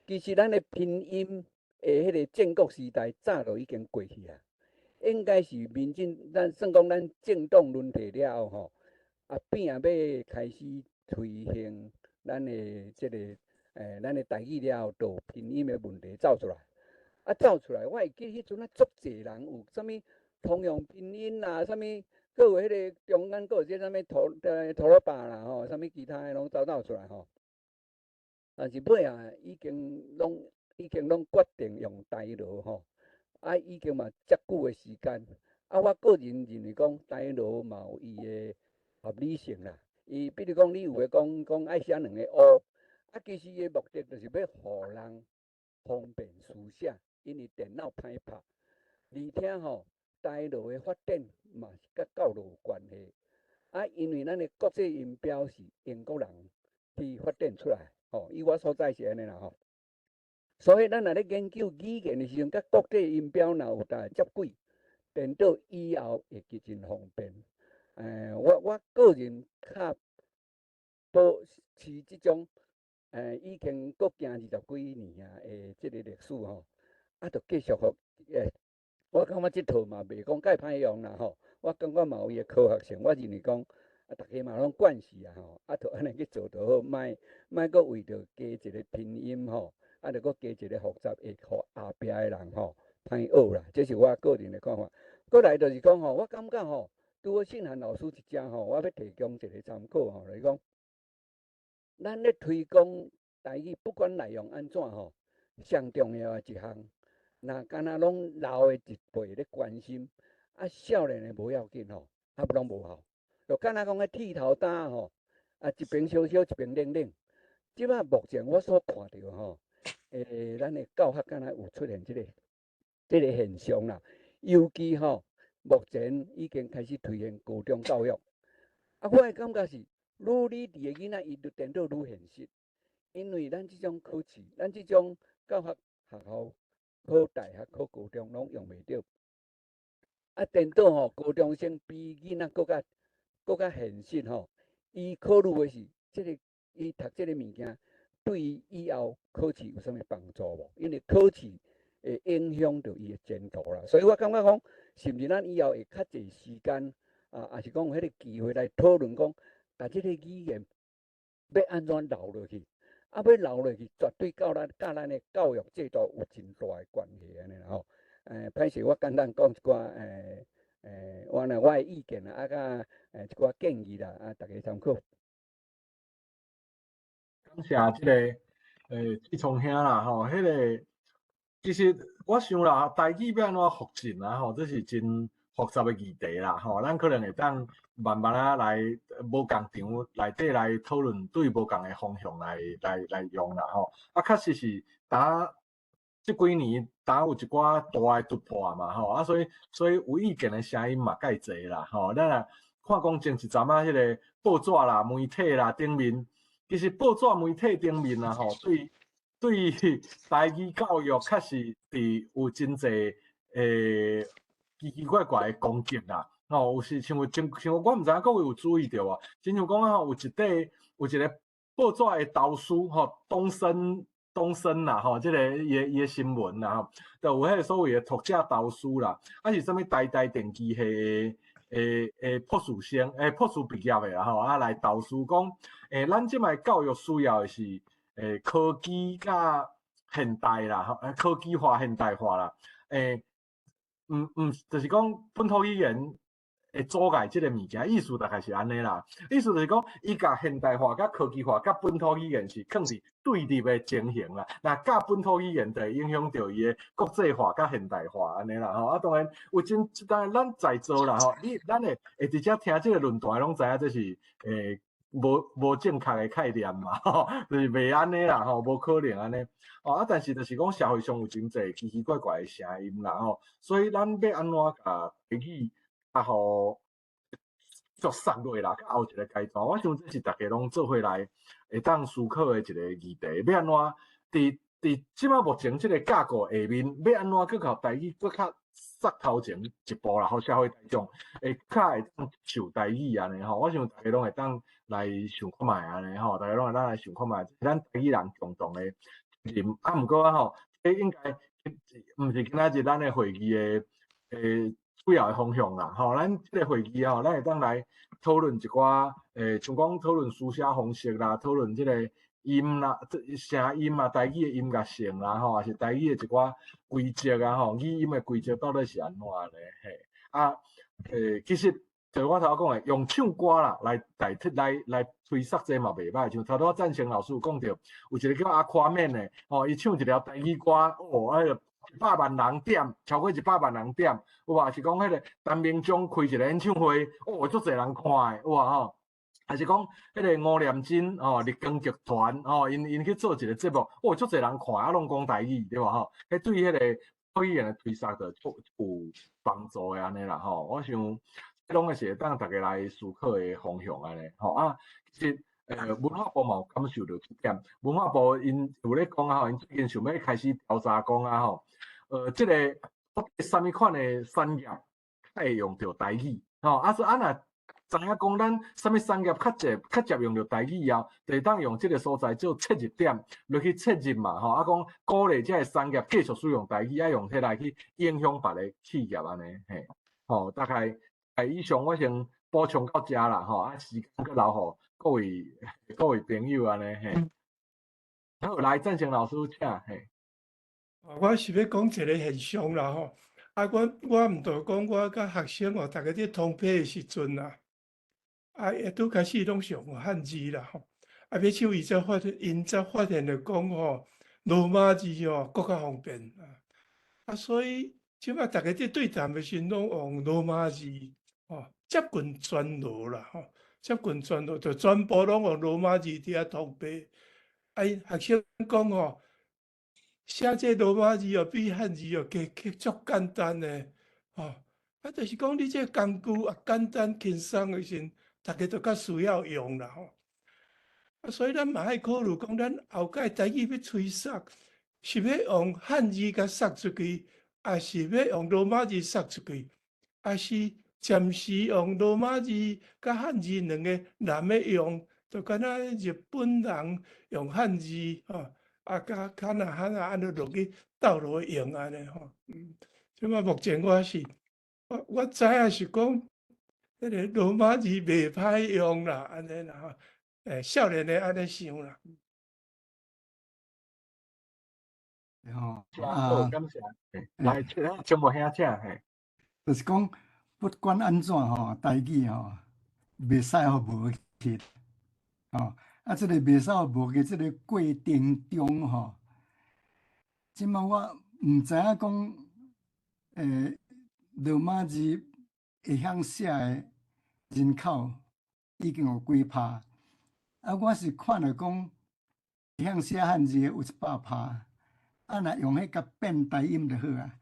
其实咱的拼音迄个建国时代早就已经过去啊，应该是咱算讲咱政党轮替了后吼，变要开始推行咱的即个咱的台语了后，就拼音的问题走出来。走出来，我会记迄阵足侪人有啥物通用拼音啦，啥物，阁有迄个中间阁有即啥物陀罗巴啦吼，啥物其他的拢走出来吼。但是尾已经拢决定用台罗吼，已经嘛遮久的时间，我个人认为讲台罗嘛有伊的合理性啦。伊比如讲，你有诶讲爱写2个 O， 其实伊目的就是要互人方便书写，因为电脑歹拍。而且吼，台罗的发展嘛是甲教育有关系，因为咱的国际音标是英国人去发展出来。以我所知是安尼啦吼，所以咱若咧研究语言的时阵，甲国际音标若有接轨，电脑以后会极真方便。我个人较保持即种已经国行20几年的即个历史吼，就继续我感觉即套嘛袂讲介歹用啦吼，我感觉嘛有伊的科学性，我认为讲。大家嘛拢惯势啊吼，就安尼去做就好，莫阁为着加一个拼音吼，就阁加一个复杂，会互后壁的人吼歹学啦。这是我个人的看法。过来就是讲吼，我感觉吼，拄好信涵老师一只吼，我要提供一个参考吼，就是讲，咱咧推广台语，不管内容安怎吼，上重要的一项。那敢若拢老的一辈咧关心，啊，少年的无要紧吼，啊，拢无效。就敢若讲个剃头单吼，啊，一边烧烧，一边冷冷。即摆目前我所看到吼，咱的教学敢若有出现即个现象啦。尤其吼，目前已经开始推行高中教育。啊，我的感觉是，愈你伫个囡仔，伊就颠倒愈现实。因为咱即种考试，咱即种教学学校考大学、考高中拢用袂着。啊，颠倒吼，高中生比囡仔搁较现实吼。伊考虑的是伊读即个物件，对伊以后考试有啥物帮助无？因为考试会影响到伊的前途啦。所以我感觉讲，是毋是咱以后会较侪时间啊，也是讲有迄个机会来讨论讲，把即个语言要安怎留落去？啊，要留落去，绝对甲咱的教育制度有真大的关系安尼啦吼。歹势，我简单讲一寡我的意见啊，甲一寡建议啦，啊，大家参考。感谢即个志聪兄啦吼，迄个其实我想啦，台语要安怎复振啦吼，这是真复杂的议题啦吼，咱可能会当慢慢啊来无共场内底来讨论，对无共的方向来用啦吼。啊，确实是即几年有一寡大的突破嘛吼，啊，所以有意见的声音嘛介侪啦吼。咱啊看讲前一阵啊，迄个报纸啦、媒体啦顶面，其实报纸媒体顶面啦吼，对台语教育确实是有真侪奇奇怪怪的攻击啦。吼，有时像我毋知影各位有注意到啊，亲像讲啊吼，有一个报纸的导师吼，东升啦吼，即个伊的新闻啦吼，就有迄个所谓的读者导师啦，啊是啥物台电机系博士生博士毕业的啦吼，啊来导师讲，咱即卖教育需要的是科技甲现代啦，吼，科技化现代化啦，就是讲本土语言会阻碍即个物件，意思大概是安尼啦。意思就是讲，伊甲现代化、甲科技化、甲本土语言是放伫对立的情形啦。那甲本土语言就会影响到伊的国际化、甲现代化安尼啦。吼，啊，当然当然咱在座啦，吼，咱会直接听即个论坛，拢知影这是无正确的概念嘛，吼，就是袂安尼啦，吼，无可能安尼。哦，啊，但是就是讲社会上有真侪奇奇怪怪的声音啦，吼，所以咱要安怎甲台语啊，互逐散落啦，到后一个阶段，我想这是大家拢做伙来会当思考的一个议题。要安怎伫即摆目前即个架构下面，要安怎佮靠台语佮较杀头前一步啦，互社会大众会较会当受台语安尼吼。我想大家拢会当来想看卖安尼吼，大家拢会当来想看卖，咱台语人共同的责任。啊，毋过啊吼，应该毋是今仔日咱的会议的主要的方向啦，吼，咱即个会议吼，咱会当来讨论一寡像讲讨论书写方式啦，讨论即个音啦、声音啊、台语的音乐性啦，吼，也是台语的一寡规则啊，吼，语音的规则到底是安怎咧？嘿，啊，其实就我头讲的，用唱歌啦来代替来推塞这嘛袂歹，像头拄赞成老师有讲到，有一个叫阿夸面的，吼，伊唱一条台语歌，哦，哎个100万人点，超过100万人点，有啊，是讲迄个陈明忠开一个演唱会，哦，足侪人看的，有啊吼。还是讲迄个吴念真哦，立光剧团哦，因去做一个节目，哦，足侪人看，啊，拢讲台语，对吧？吼，迄对迄个语言的推塞就有帮助的安尼啦，吼。我想，这拢是当大家来思考的方向安尼，吼啊。其实文化部嘛有感受到这点，文化部因有咧讲啊，吼，因最近想要开始调查讲啊，吼，这个啥物款的产业会用到台语，吼，啊说啊若知影讲咱啥物产业较接用着台语后，就会当用即个所在做切入点落去切入嘛，吼，啊讲鼓励即个产业继续使用台语，啊用迄来去影响别个企业安尼，嘿，吼，大概以上我先补充到遮啦，吼，啊时间搁留互各位朋友安尼，嘿，好，来赞成老师请，嘿。我是要讲一个现象啦吼，啊，我毋着讲我甲学生哦，逐个伫通批的时阵啦，啊，也拄开始拢上汉字啦吼，啊，尾手伊才发现了讲吼，罗马字哦，更较方便啊，所以即摆大家伫对谈的时拢用罗马字接近全罗啦接近全罗，就全部拢用罗马字伫遐涂白。学生讲写这罗马字比汉字加足简单的就是讲你这工具简单轻松的时，大家都较需要用啦所以咱嘛爱考虑讲，咱后届台语要吹杀，是要用汉字甲杀出去，还是要用罗马字杀出去，还是暂时用罗马字甲汉字两个难要用，就敢若日本人用汉字甲卡那汉安尼落去斗落用安尼即摆目前我知影是讲，迄个罗马字袂歹用啦，安尼啦少年的安尼想啦。好，感谢。来，请无兄请嘿。就是讲，不管安怎台语袂使互无去这个袂使互无去，这个过程中即摆我毋知影讲，罗马字会晓写的人口已经有几趴，我是看了讲，会晓写汉字的有100%，若用迄甲变台音就好啊。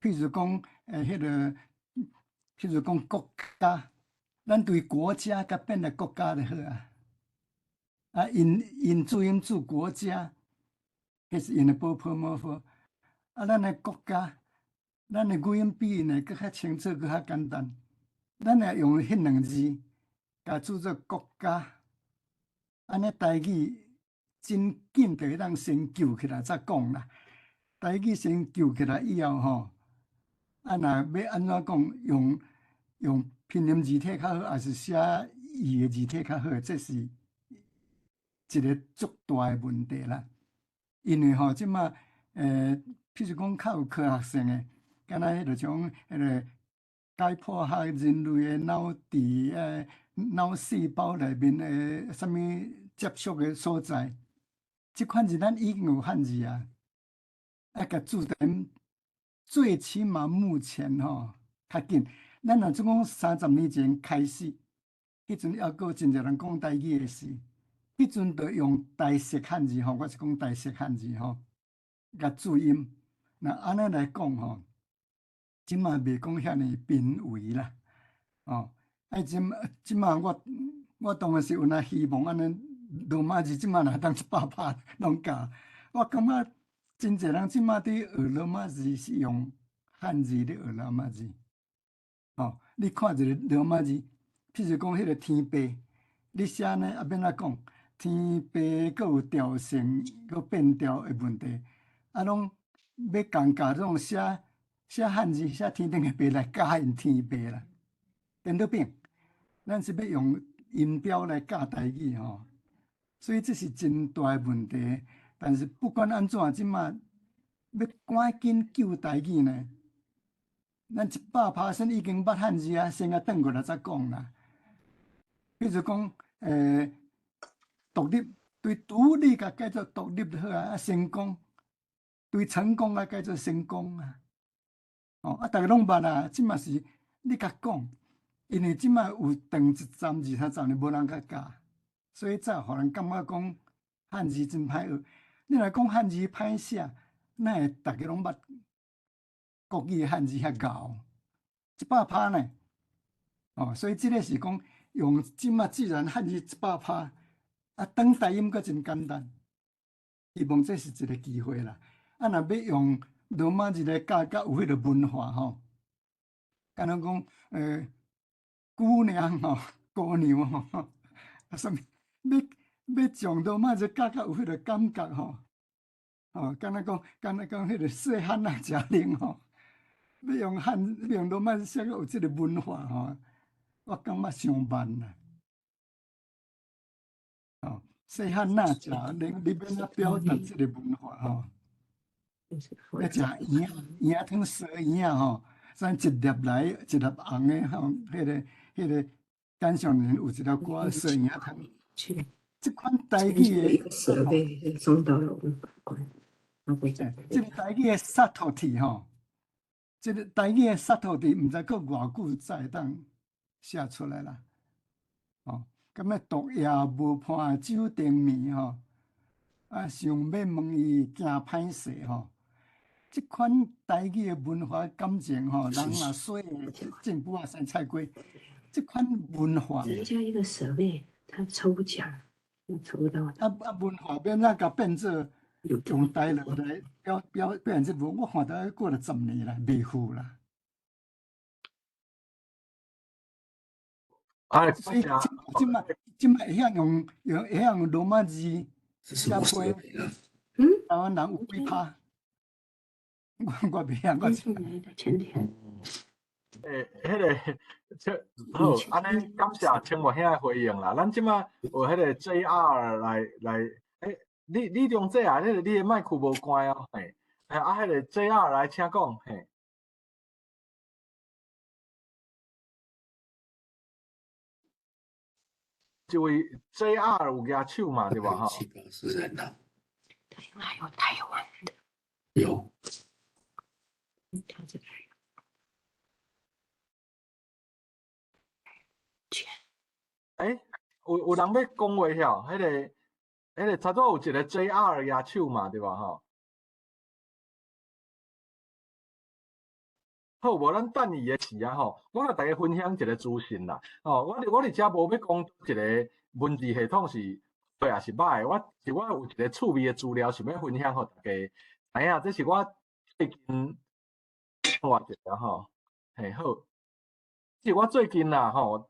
譬如讲，譬如讲国家，咱对国家甲变来国家就好啊。因注音注国家，迄是因的波波摩佛。咱的国家，咱的语音比因的搁较清楚，搁较简单。咱若用迄两字，甲注做国家，安尼台语真紧就会当先救起来再讲啦。台语先救起来以后若要安怎讲，用拼音字体较好，还是写字的字体较好？这是一个足大的问题啦。因为即马譬如讲较有科学性的，敢若迄个种迄个解剖学人类的脑伫脑细胞内面的啥物接触的所在，即款字咱已经有汉字啊，甲注点。最起码目前较紧，咱若总讲30年前开始，迄阵还阁真侪人讲台语的时，迄阵就用台式汉字我是讲台式汉字甲注音。那安尼来讲即马袂讲遐尼濒危啦即马我当然是有那希望安尼罗马字即马若当100%拢教，我感觉。真侪人即马伫学罗马字是用汉字咧学罗马字，你看一个罗马字，譬如讲迄个天白，你写呢也免怎讲，天白佫有调性佫变调的问题，拢要共教种写汉字写天顶的白来教因天白啦，颠倒变，咱是要用音标来教台语所以这是真大的问题。但是不管安怎，即马要赶紧救台语呢，咱100%已经捌汉字啊，先转过来再讲啦。比如讲，独立对独立甲改做独立就好啊，成功对成功啊改做成功啊。大家拢捌啊，即马是你甲讲，因为即马有长1站2、3站，无人甲教，所以才互人感觉讲汉字真歹学。你若讲汉字歹写，哪会大家拢捌国语的汉字遐厚？100%呢？所以这个是讲用即马自然汉字100%，当台音阁真简单。希望这是一个机会啦。若要用罗马字来教，有迄个文化敢若讲姑娘姑娘啥物要将罗马字教有迄个感觉敢若讲迄个细汉仔食奶要用罗马字写有即个文化我感觉伤慢啦。细汉仔食奶，你免怎表达即个文化要食圆汤烧圆咱一粒来一粒红的迄个感上面有一条歌烧圆汤。这款台语的一个设备送到了500块。这个台语的 subtlety 吼，这个台语的 subtlety，毋知佫偌久才会当写出来啦。哦，咁啊，毒夜无伴酒灯眠吼，啊，想要问伊惊歹势吼。即款台语的文化感情吼，人若说政府啊生菜瓜，即款文化，人家一个舍妹，他抽奖，抽到文化变哪甲变做用台语来表现即文，我看到过了10年啦，未赴啦。所以即摆会晓用罗马字写批，台湾人有几拍？我袂晓，我送来的前天。迄个好，安尼感谢青木兄的回应啦。咱即马有迄个 JR 来，李中姐啊，你的麦克无关哦，嘿，啊，迄个 JR 来，请讲，嘿。这位 JR 有举手嘛，对吧？哈。是人呐。他应该有台湾的。有。他这边有人要讲话晓，迄个差不多有一个 JR 举手嘛，对吧？哈。好，无咱等伊的时啊吼，我甲大家分享一个资讯啦。哦，我伫遮无要讲一个文字系统是对也是歹，我有一个趣味的资料想要分享互大家。知影，这是我最近看一个吼，嘿好，是我最近啦吼，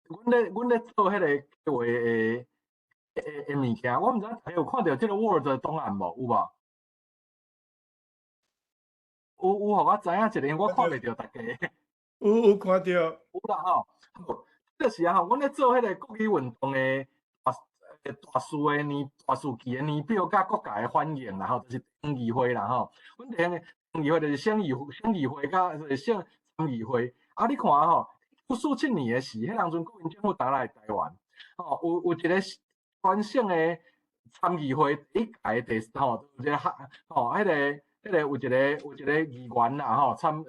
阮咧做迄个话的物件，我毋知大家有看到即个 Word 档案无？有无？有，互我知影一个，我看袂到大家。有看到。有啦吼，好，这时啊吼，阮咧做迄个国语运动的大事的大事期的年表，甲国家的反应啦吼，就是省议会啦吼。阮哋个省议会就是省议会甲省参议会。啊，你看吼，1947年的时，迄当阵国民政府打来台湾，吼有一个全省的参议会第一届有一个吼，迄个有一个议员啦吼，参议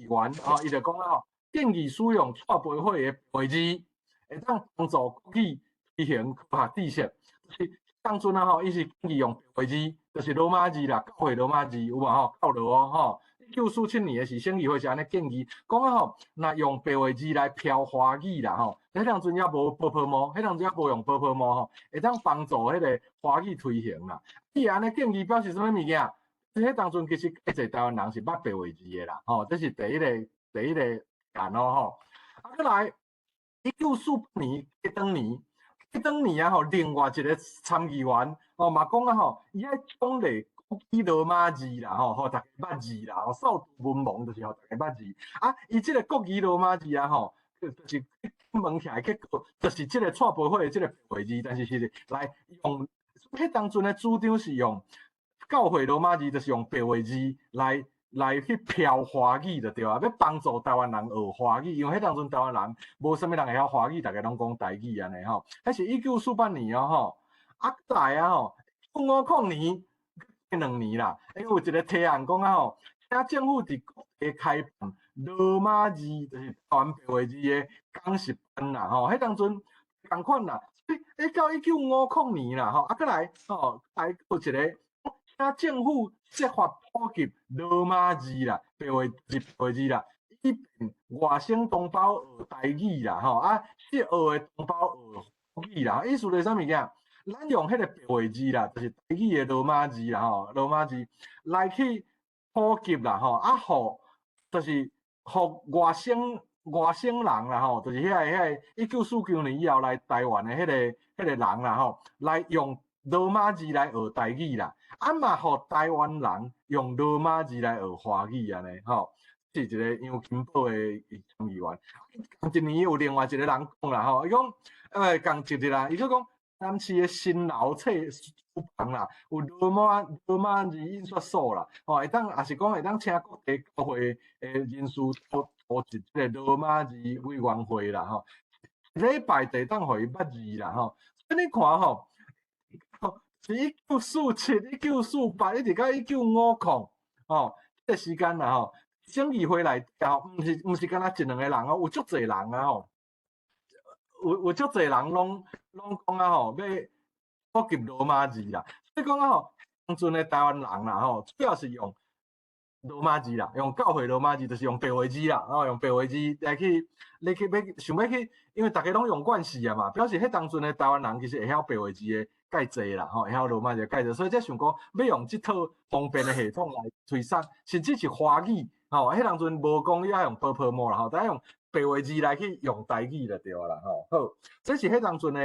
员吼，伊就讲吼，建议使用蔡培慧的培字，会当帮助国语推行科学知识。就是当阵啊吼，伊是建议用培字，就是罗马字啦，教会罗马字有无吼？教罗吼。1947年的时，省议会是安尼建议，讲啊吼，若用白话字来标华语啦吼，迄当阵也无波波毛，迄当阵也无用波波毛吼，会当帮助迄个华语推行啦。伊安尼建议表示什么物件？迄当阵其实介侪台湾人是捌白话字的啦，吼，这是第一个案咯吼。啊，再来1948年当年啊吼，另外一个参议员哦嘛讲啊吼，伊爱奖励国语罗马字啦吼，互大家捌字啦，吼，扫除文盲就是互大家捌字。啊，伊即个国语罗马字啊吼，就是问起来结果就是即个蔡培慧的即个白话字，但是来用，迄当阵的主张是用教会罗马字，就是用白话字来去标华语就对啊，要帮助台湾人学华语，因为迄当阵台湾人无啥物人会晓华语，大家拢讲台语安尼吼。迄是1948年哦吼，啊来啊吼，1950年2年啦，有一个提案讲啊吼，请政府伫各地开办罗马字，就是台湾白话字的讲习班啦吼。迄当阵同款啦，到1950年啦吼，啊再来吼，有一个。请政府设法普及罗马字啦、白话字啦，以便外省同胞学台语啦，吼啊，学的同胞学国语啦。意思就是啥物件？咱用迄个白话字啦，就是台语的罗马字啦，吼，罗马字来去普及啦，吼啊，就是外省人啦，吼，就是迄个1949年以后来台湾的迄个人啦，吼，来用罗马字来学台语啦。啊嘛，互台湾人用罗马字来学华语安尼，吼，是一个杨金宝的参议员。同一年有另外一个人讲啦，吼，伊讲，同一日啦，伊就讲，南市的新楼册书房啦，有罗马字印刷所啦，吼，会当也是讲会当请各地教会的人士组织即个罗马字委员会啦，吼，礼拜地当互伊捌字啦，吼，所以你看吼。是1947、1948一直到1950哦，这个时间啦吼，整议会内底毋是干那一两个人哦，有足侪人啊吼，有足侪人拢讲啊吼，要普及罗马字啦。所以讲啊吼，当阵的台湾人啦吼，主要是用罗马字啦，用教会罗马字，就是用白话字啦，用白话字来去想要去，因为大家拢用惯势啊嘛，表示迄当阵的台湾人其实会晓白话字的介济啦，会晓罗马字介济，所以才想讲要用即套方便的系统来推送，甚至是华语，迄当阵无讲要用波波模啦，大家用白话字来去用台语就对啦，好，这是迄当阵的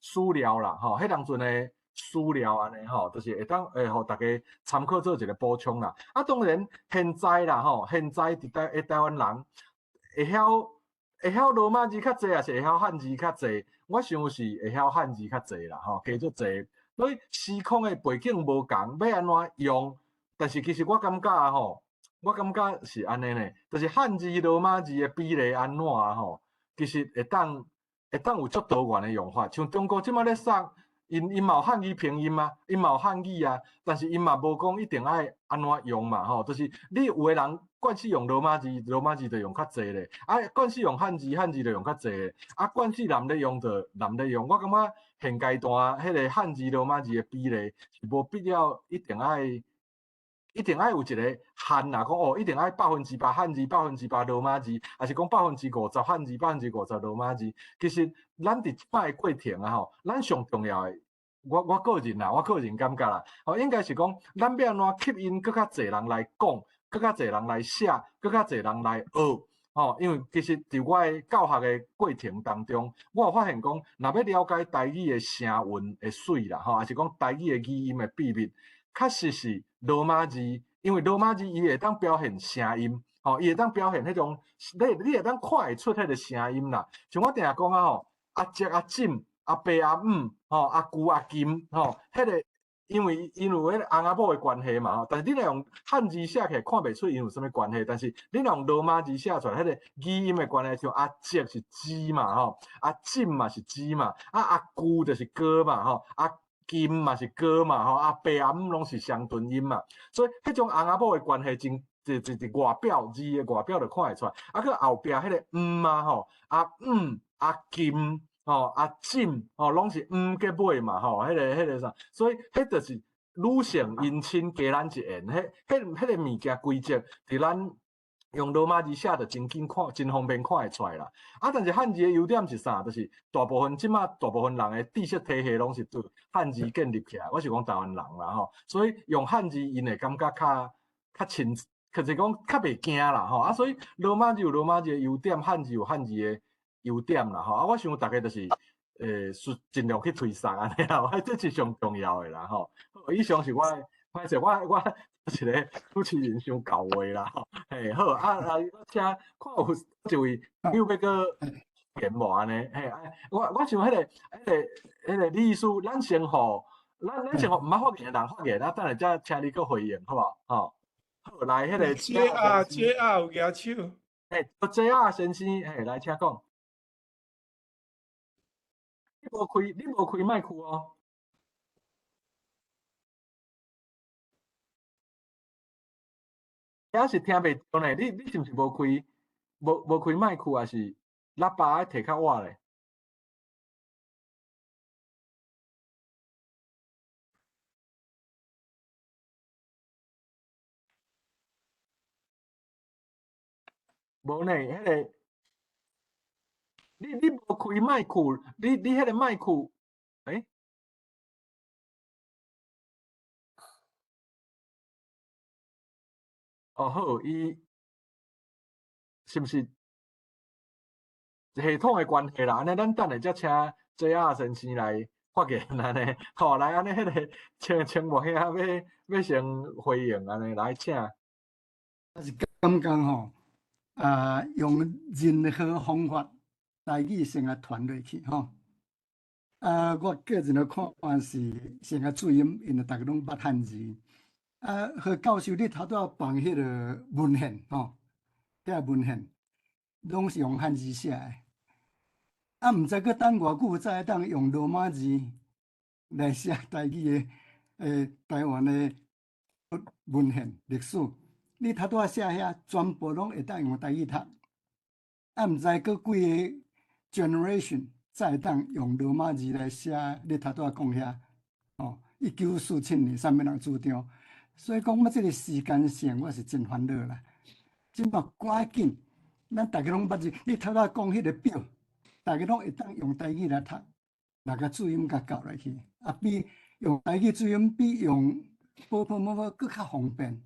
史料啦，迄当阵的史料安尼就是会当互大家参考做一个补充啦。啊，当然现在啦现在伫台湾人会晓罗马字较济，还是会晓汉字较济？我想是会晓汉字较济啦，加足济。所以时空的背景无共，要安怎用？但是其实我感觉我感觉是安尼呢，就是汉字罗马字的比例安怎其实会当有足多元的用法。像中国即摆咧送，因嘛有汉语拼音啊，因嘛有汉语啊，但是因嘛无讲一定爱安怎用嘛就是你有的人惯势用罗马字，罗马字就用较济咧，惯势用汉字，汉字就用较济咧，惯势男咧用就男咧用。我感觉现阶段迄个汉字罗马字的比例是无必要一定爱有一个限啦，讲一定爱100%汉字，100%罗马字，还是讲50%汉字，50%罗马字。其实咱伫即摆过程啊咱上重要的，我个人感觉啦，应该是讲咱要安怎吸引更较侪人来讲，更较侪人来写，更较侪人来学。因为其实伫我的教学的过程当中，我有发现讲，若要了解台语的声韵的水啦，还是讲台语的语音的秘密，确实是罗马字，因为罗马字伊会当表现声音，伊会当表现迄种，你会当看会出迄个声音啦。像我定下讲啊阿叔阿婶阿伯阿姆阿舅阿金迄个。因为迄个翁仔某的关系嘛，但是你若用汉字写起来看袂出因有啥物关系，但是你若用罗马字写出来，迄个语音的关系，像阿叔是鸡嘛阿婶嘛是鸡嘛，阿舅就是哥嘛阿金嘛是哥嘛阿伯阿姆拢是相对音嘛，所以迄种翁仔某的关系真外表字的外表就看会出来，佮后壁迄个嘛阿阿金。阿婶拢是结尾嘛迄个啥，所以迄就是女性姻亲加咱一言，迄个物件规则，伫咱用罗马字写就真紧看，真方便看会出来啦。但是汉字的优点是啥？就是大部分人的知识体系拢是对汉字建立起来。我是讲台湾人啦所以用汉字因会感觉较亲，就是讲较袂惊啦所以罗马字有罗马字的优点，汉字有汉字的优点啦我想大概就是尽量去推送安尼啦，这是上重要的啦以上是我歹势，我一个主持人伤搞话啦嘿好我请看有一位又要个言无安尼我想迄个李师，咱先互咱先互毋捌发言的人发言，等下再请你个回应好无好来迄个JR 有举手JR 先生来请讲。你无开麦克哦。遐是听袂到呢，你是毋是无开麦克，还是喇叭爱摕较晚咧？无呢，迄个你无开麦克，你迄个麦克，好，伊是毋是系统的关系啦？安尼咱等下才请 JR 先生来发言安尼，来安尼迄个请无遐要先回应安尼来请。我是感觉用任何方法台语先来传落去我个人的看法是先个注音，因为大家拢捌汉字。和教授你头拄仔放迄个文献迄个文献拢是用汉字写的。毋知佮等偌久才会当用罗马字来写台语的台湾的文献历史，你头拄仔写遐，全部拢会当用台语读，啊，毋知佫几个 generation 才会当用罗马字来写你头拄仔讲遐。哦，1947年3万人主张，所以讲我这个时间线我是真烦恼啦。即摆赶紧，咱大家拢捌字，你头仔讲迄个表，大家拢会当用台语来读，大家注音甲校落去，啊，比用台语注音比用波波某某佫较方便。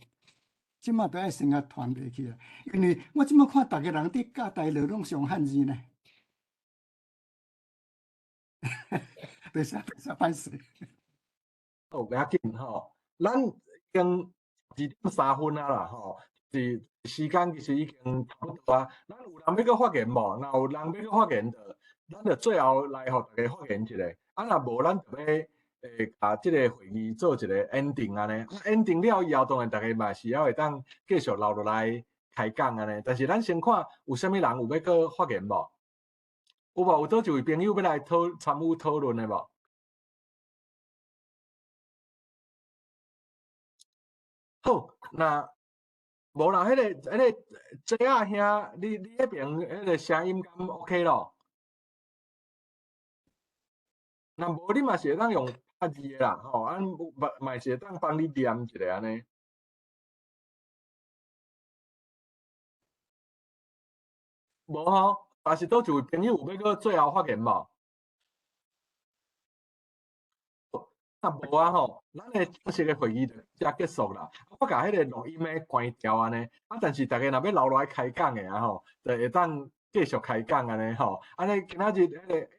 即摆都要先甲传落去啦，因为我即摆看大家人伫教台语拢上汉字呢。对啥歹势。好，不要紧吼，咱已经2:03啊啦吼，是时间其实已经差不多啊。咱有人要搁发言无？若有人要搁发言的，咱就最后来互大家发言一下。啊，若无咱就要甲即个会议做一个 ending 安尼。啊 ending 了以后，当然大家嘛是还会当继续留落来开讲安尼。但是咱先看有啥物人有要搁发言无？有无？有倒一位朋友要来参与讨论的无？好，那无啦，迄个 JR 兄，你迄边迄个声音敢 OK 咯？那无你嘛是会当用拍字的啦，吼，咱嘛是会当帮你念一下安尼。无吼，但是倒一位朋友有要搁最后发言无？啊无啊吼，咱的正式的会议就遮结束啦。我甲迄个录音的关掉安尼，啊，但是大家若要留落来开讲的啊吼，就会当继续开讲安尼吼。安尼今仔日迄个，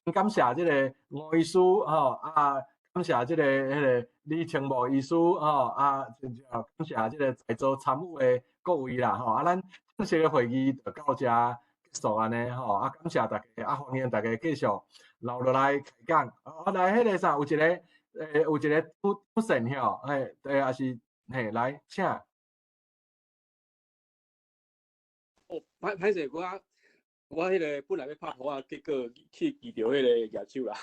先感谢即个吴医师吼，啊，感谢即个迄个李清茂医师吼，啊，感谢即个在座参与的各位啦吼。啊，咱正式的会议就到遮结束安尼吼。啊，感谢大家，啊，欢迎大家继续留落来开讲。啊，来迄个啥，有一个。有一个出现吼，也是来请。哦，歹势，我迄个本来要拍火啊，结果去遇到迄个野手啦，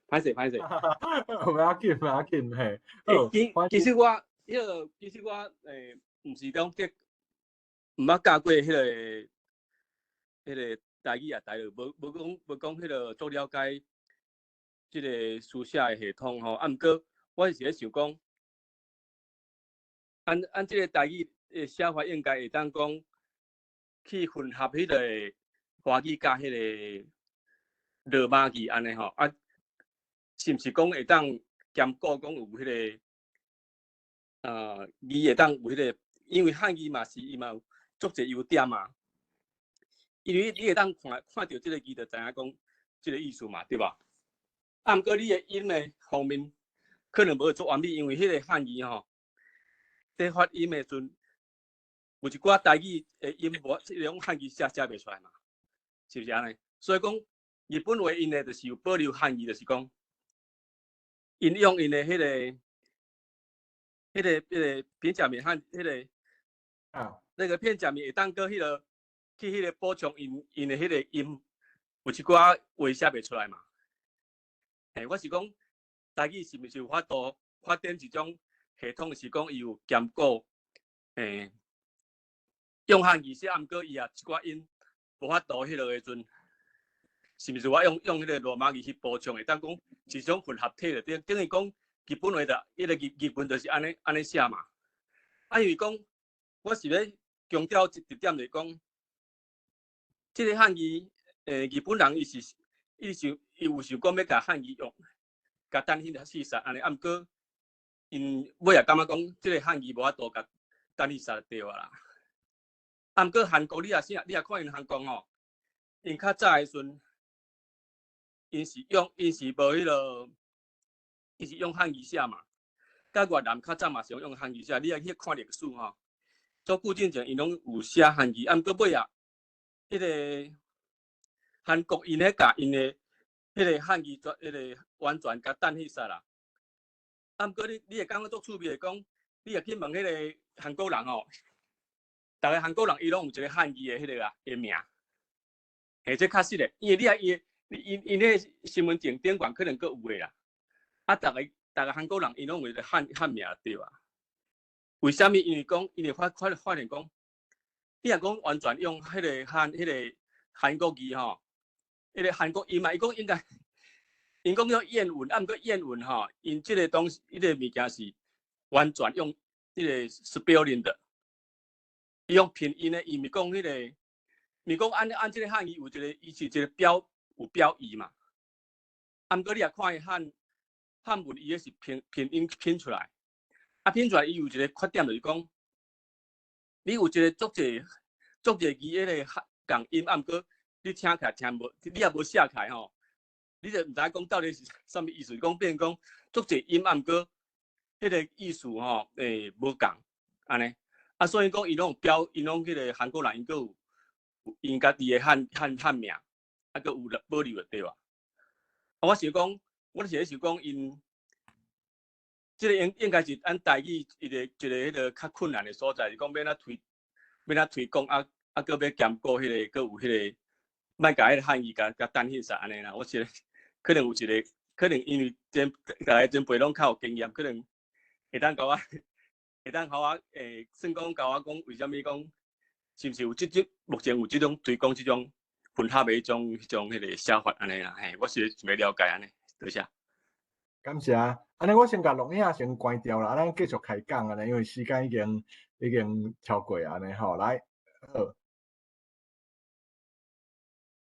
歹势。不要紧，不要紧，嘿。其实我毋是讲这毋捌教过迄个台语啊台语，无讲迄个做了解。即个书写的系统吼，啊，毋过我是咧想讲，按即个台语的写法应该会当讲去混合迄个华语甲迄个罗马语安尼吼，啊，是毋是讲会当兼顾讲有迄个语会当有迄个，因为汉语嘛是伊嘛有足侪优点嘛，因为你会当看到即个字就知影讲即个意思嘛，对吧？啊，毋过你的音的方面可能无做完美，因为迄个汉语吼，在发音的阵有一寡台语的音无即种汉语写袂出来嘛，是不是安尼？所以讲日本话因的就是有保留汉语，就是讲因用因的迄个片假名汉迄个那个片假名会当搁迄个去迄个补充因的迄个音，有一寡话写袂出来嘛。我是讲，台语是毋是有法度发展一种系统，是讲伊有兼顾，用汉语写，毋过伊也一寡音无法度迄落的阵，是毋是我用迄个罗马语去补充的？当讲一种混合体的，等于讲基本话的，迄个日文就是安尼写嘛。啊，因为讲我是要强调一点就是讲，即个汉语，日本人伊有想讲要甲汉语用，甲单迄个事实安尼，啊，毋过因尾也感觉讲，即个汉语无法度甲单迄实对啦。啊，毋过韩国你也看因韩国吼，因较早的时阵，因是无迄落，因是用汉语写嘛。甲越南较早嘛是用汉语写，你也去看历史吼，做古进前因拢有写汉语，啊，毋过尾啊，迄个韩国因咧甲因的迄个汉语迄个完全甲单迄煞啦。啊，毋过你会感觉足趣味的讲，你会去问迄个韩国人吼，逐个韩国人伊拢有一个汉语的迄个啊个名，这确实的，因为你因迄新闻顶顶管可能阁有的啦。啊，逐个大个韩国人因拢有一个汉名对啊。为什么？因为讲，因为发现讲，你若讲完全用迄个韩国语吼，迄个韩国音嘛，伊讲应该，因讲用谚文，毋过谚文吼，因即个东西，迄个物件是完全用迄个 spelling 的，伊用拼音的，伊咪讲迄个，咪讲按即个汉语有一个，伊是一个有标义嘛。毋过你若看伊汉文，伊个是拼音拼出来。拼出来，伊有一个缺点，就是讲，你有一个足侪字迄个共音，毋过你听起来听无，你也无写起来吼，你就毋知讲到底是啥物意思。讲变讲足侪音，毋过迄个意思吼，无共安尼。所以讲伊拢因拢迄个韩国人，因个有因家己的汉名，个有保留的对吧？我想讲，我是讲因。这个应该是按台语一个迄个较困难的所在，是讲要哪推广搁要兼顾迄个，搁有迄个，莫甲迄个汉语甲单迄啥安尼啦。我觉得可能有一个，可能因为大家前辈拢较有经验，可能会当甲我算讲甲我讲为虾米讲，是毋是有目前有即种推广即种混合的迄种迄个写法安尼啦？我是袂了解安尼，多谢。感谢，安尼我先甲录影先关掉啦，咱继续开讲安尼，因为时间已经超过安尼吼，来，好。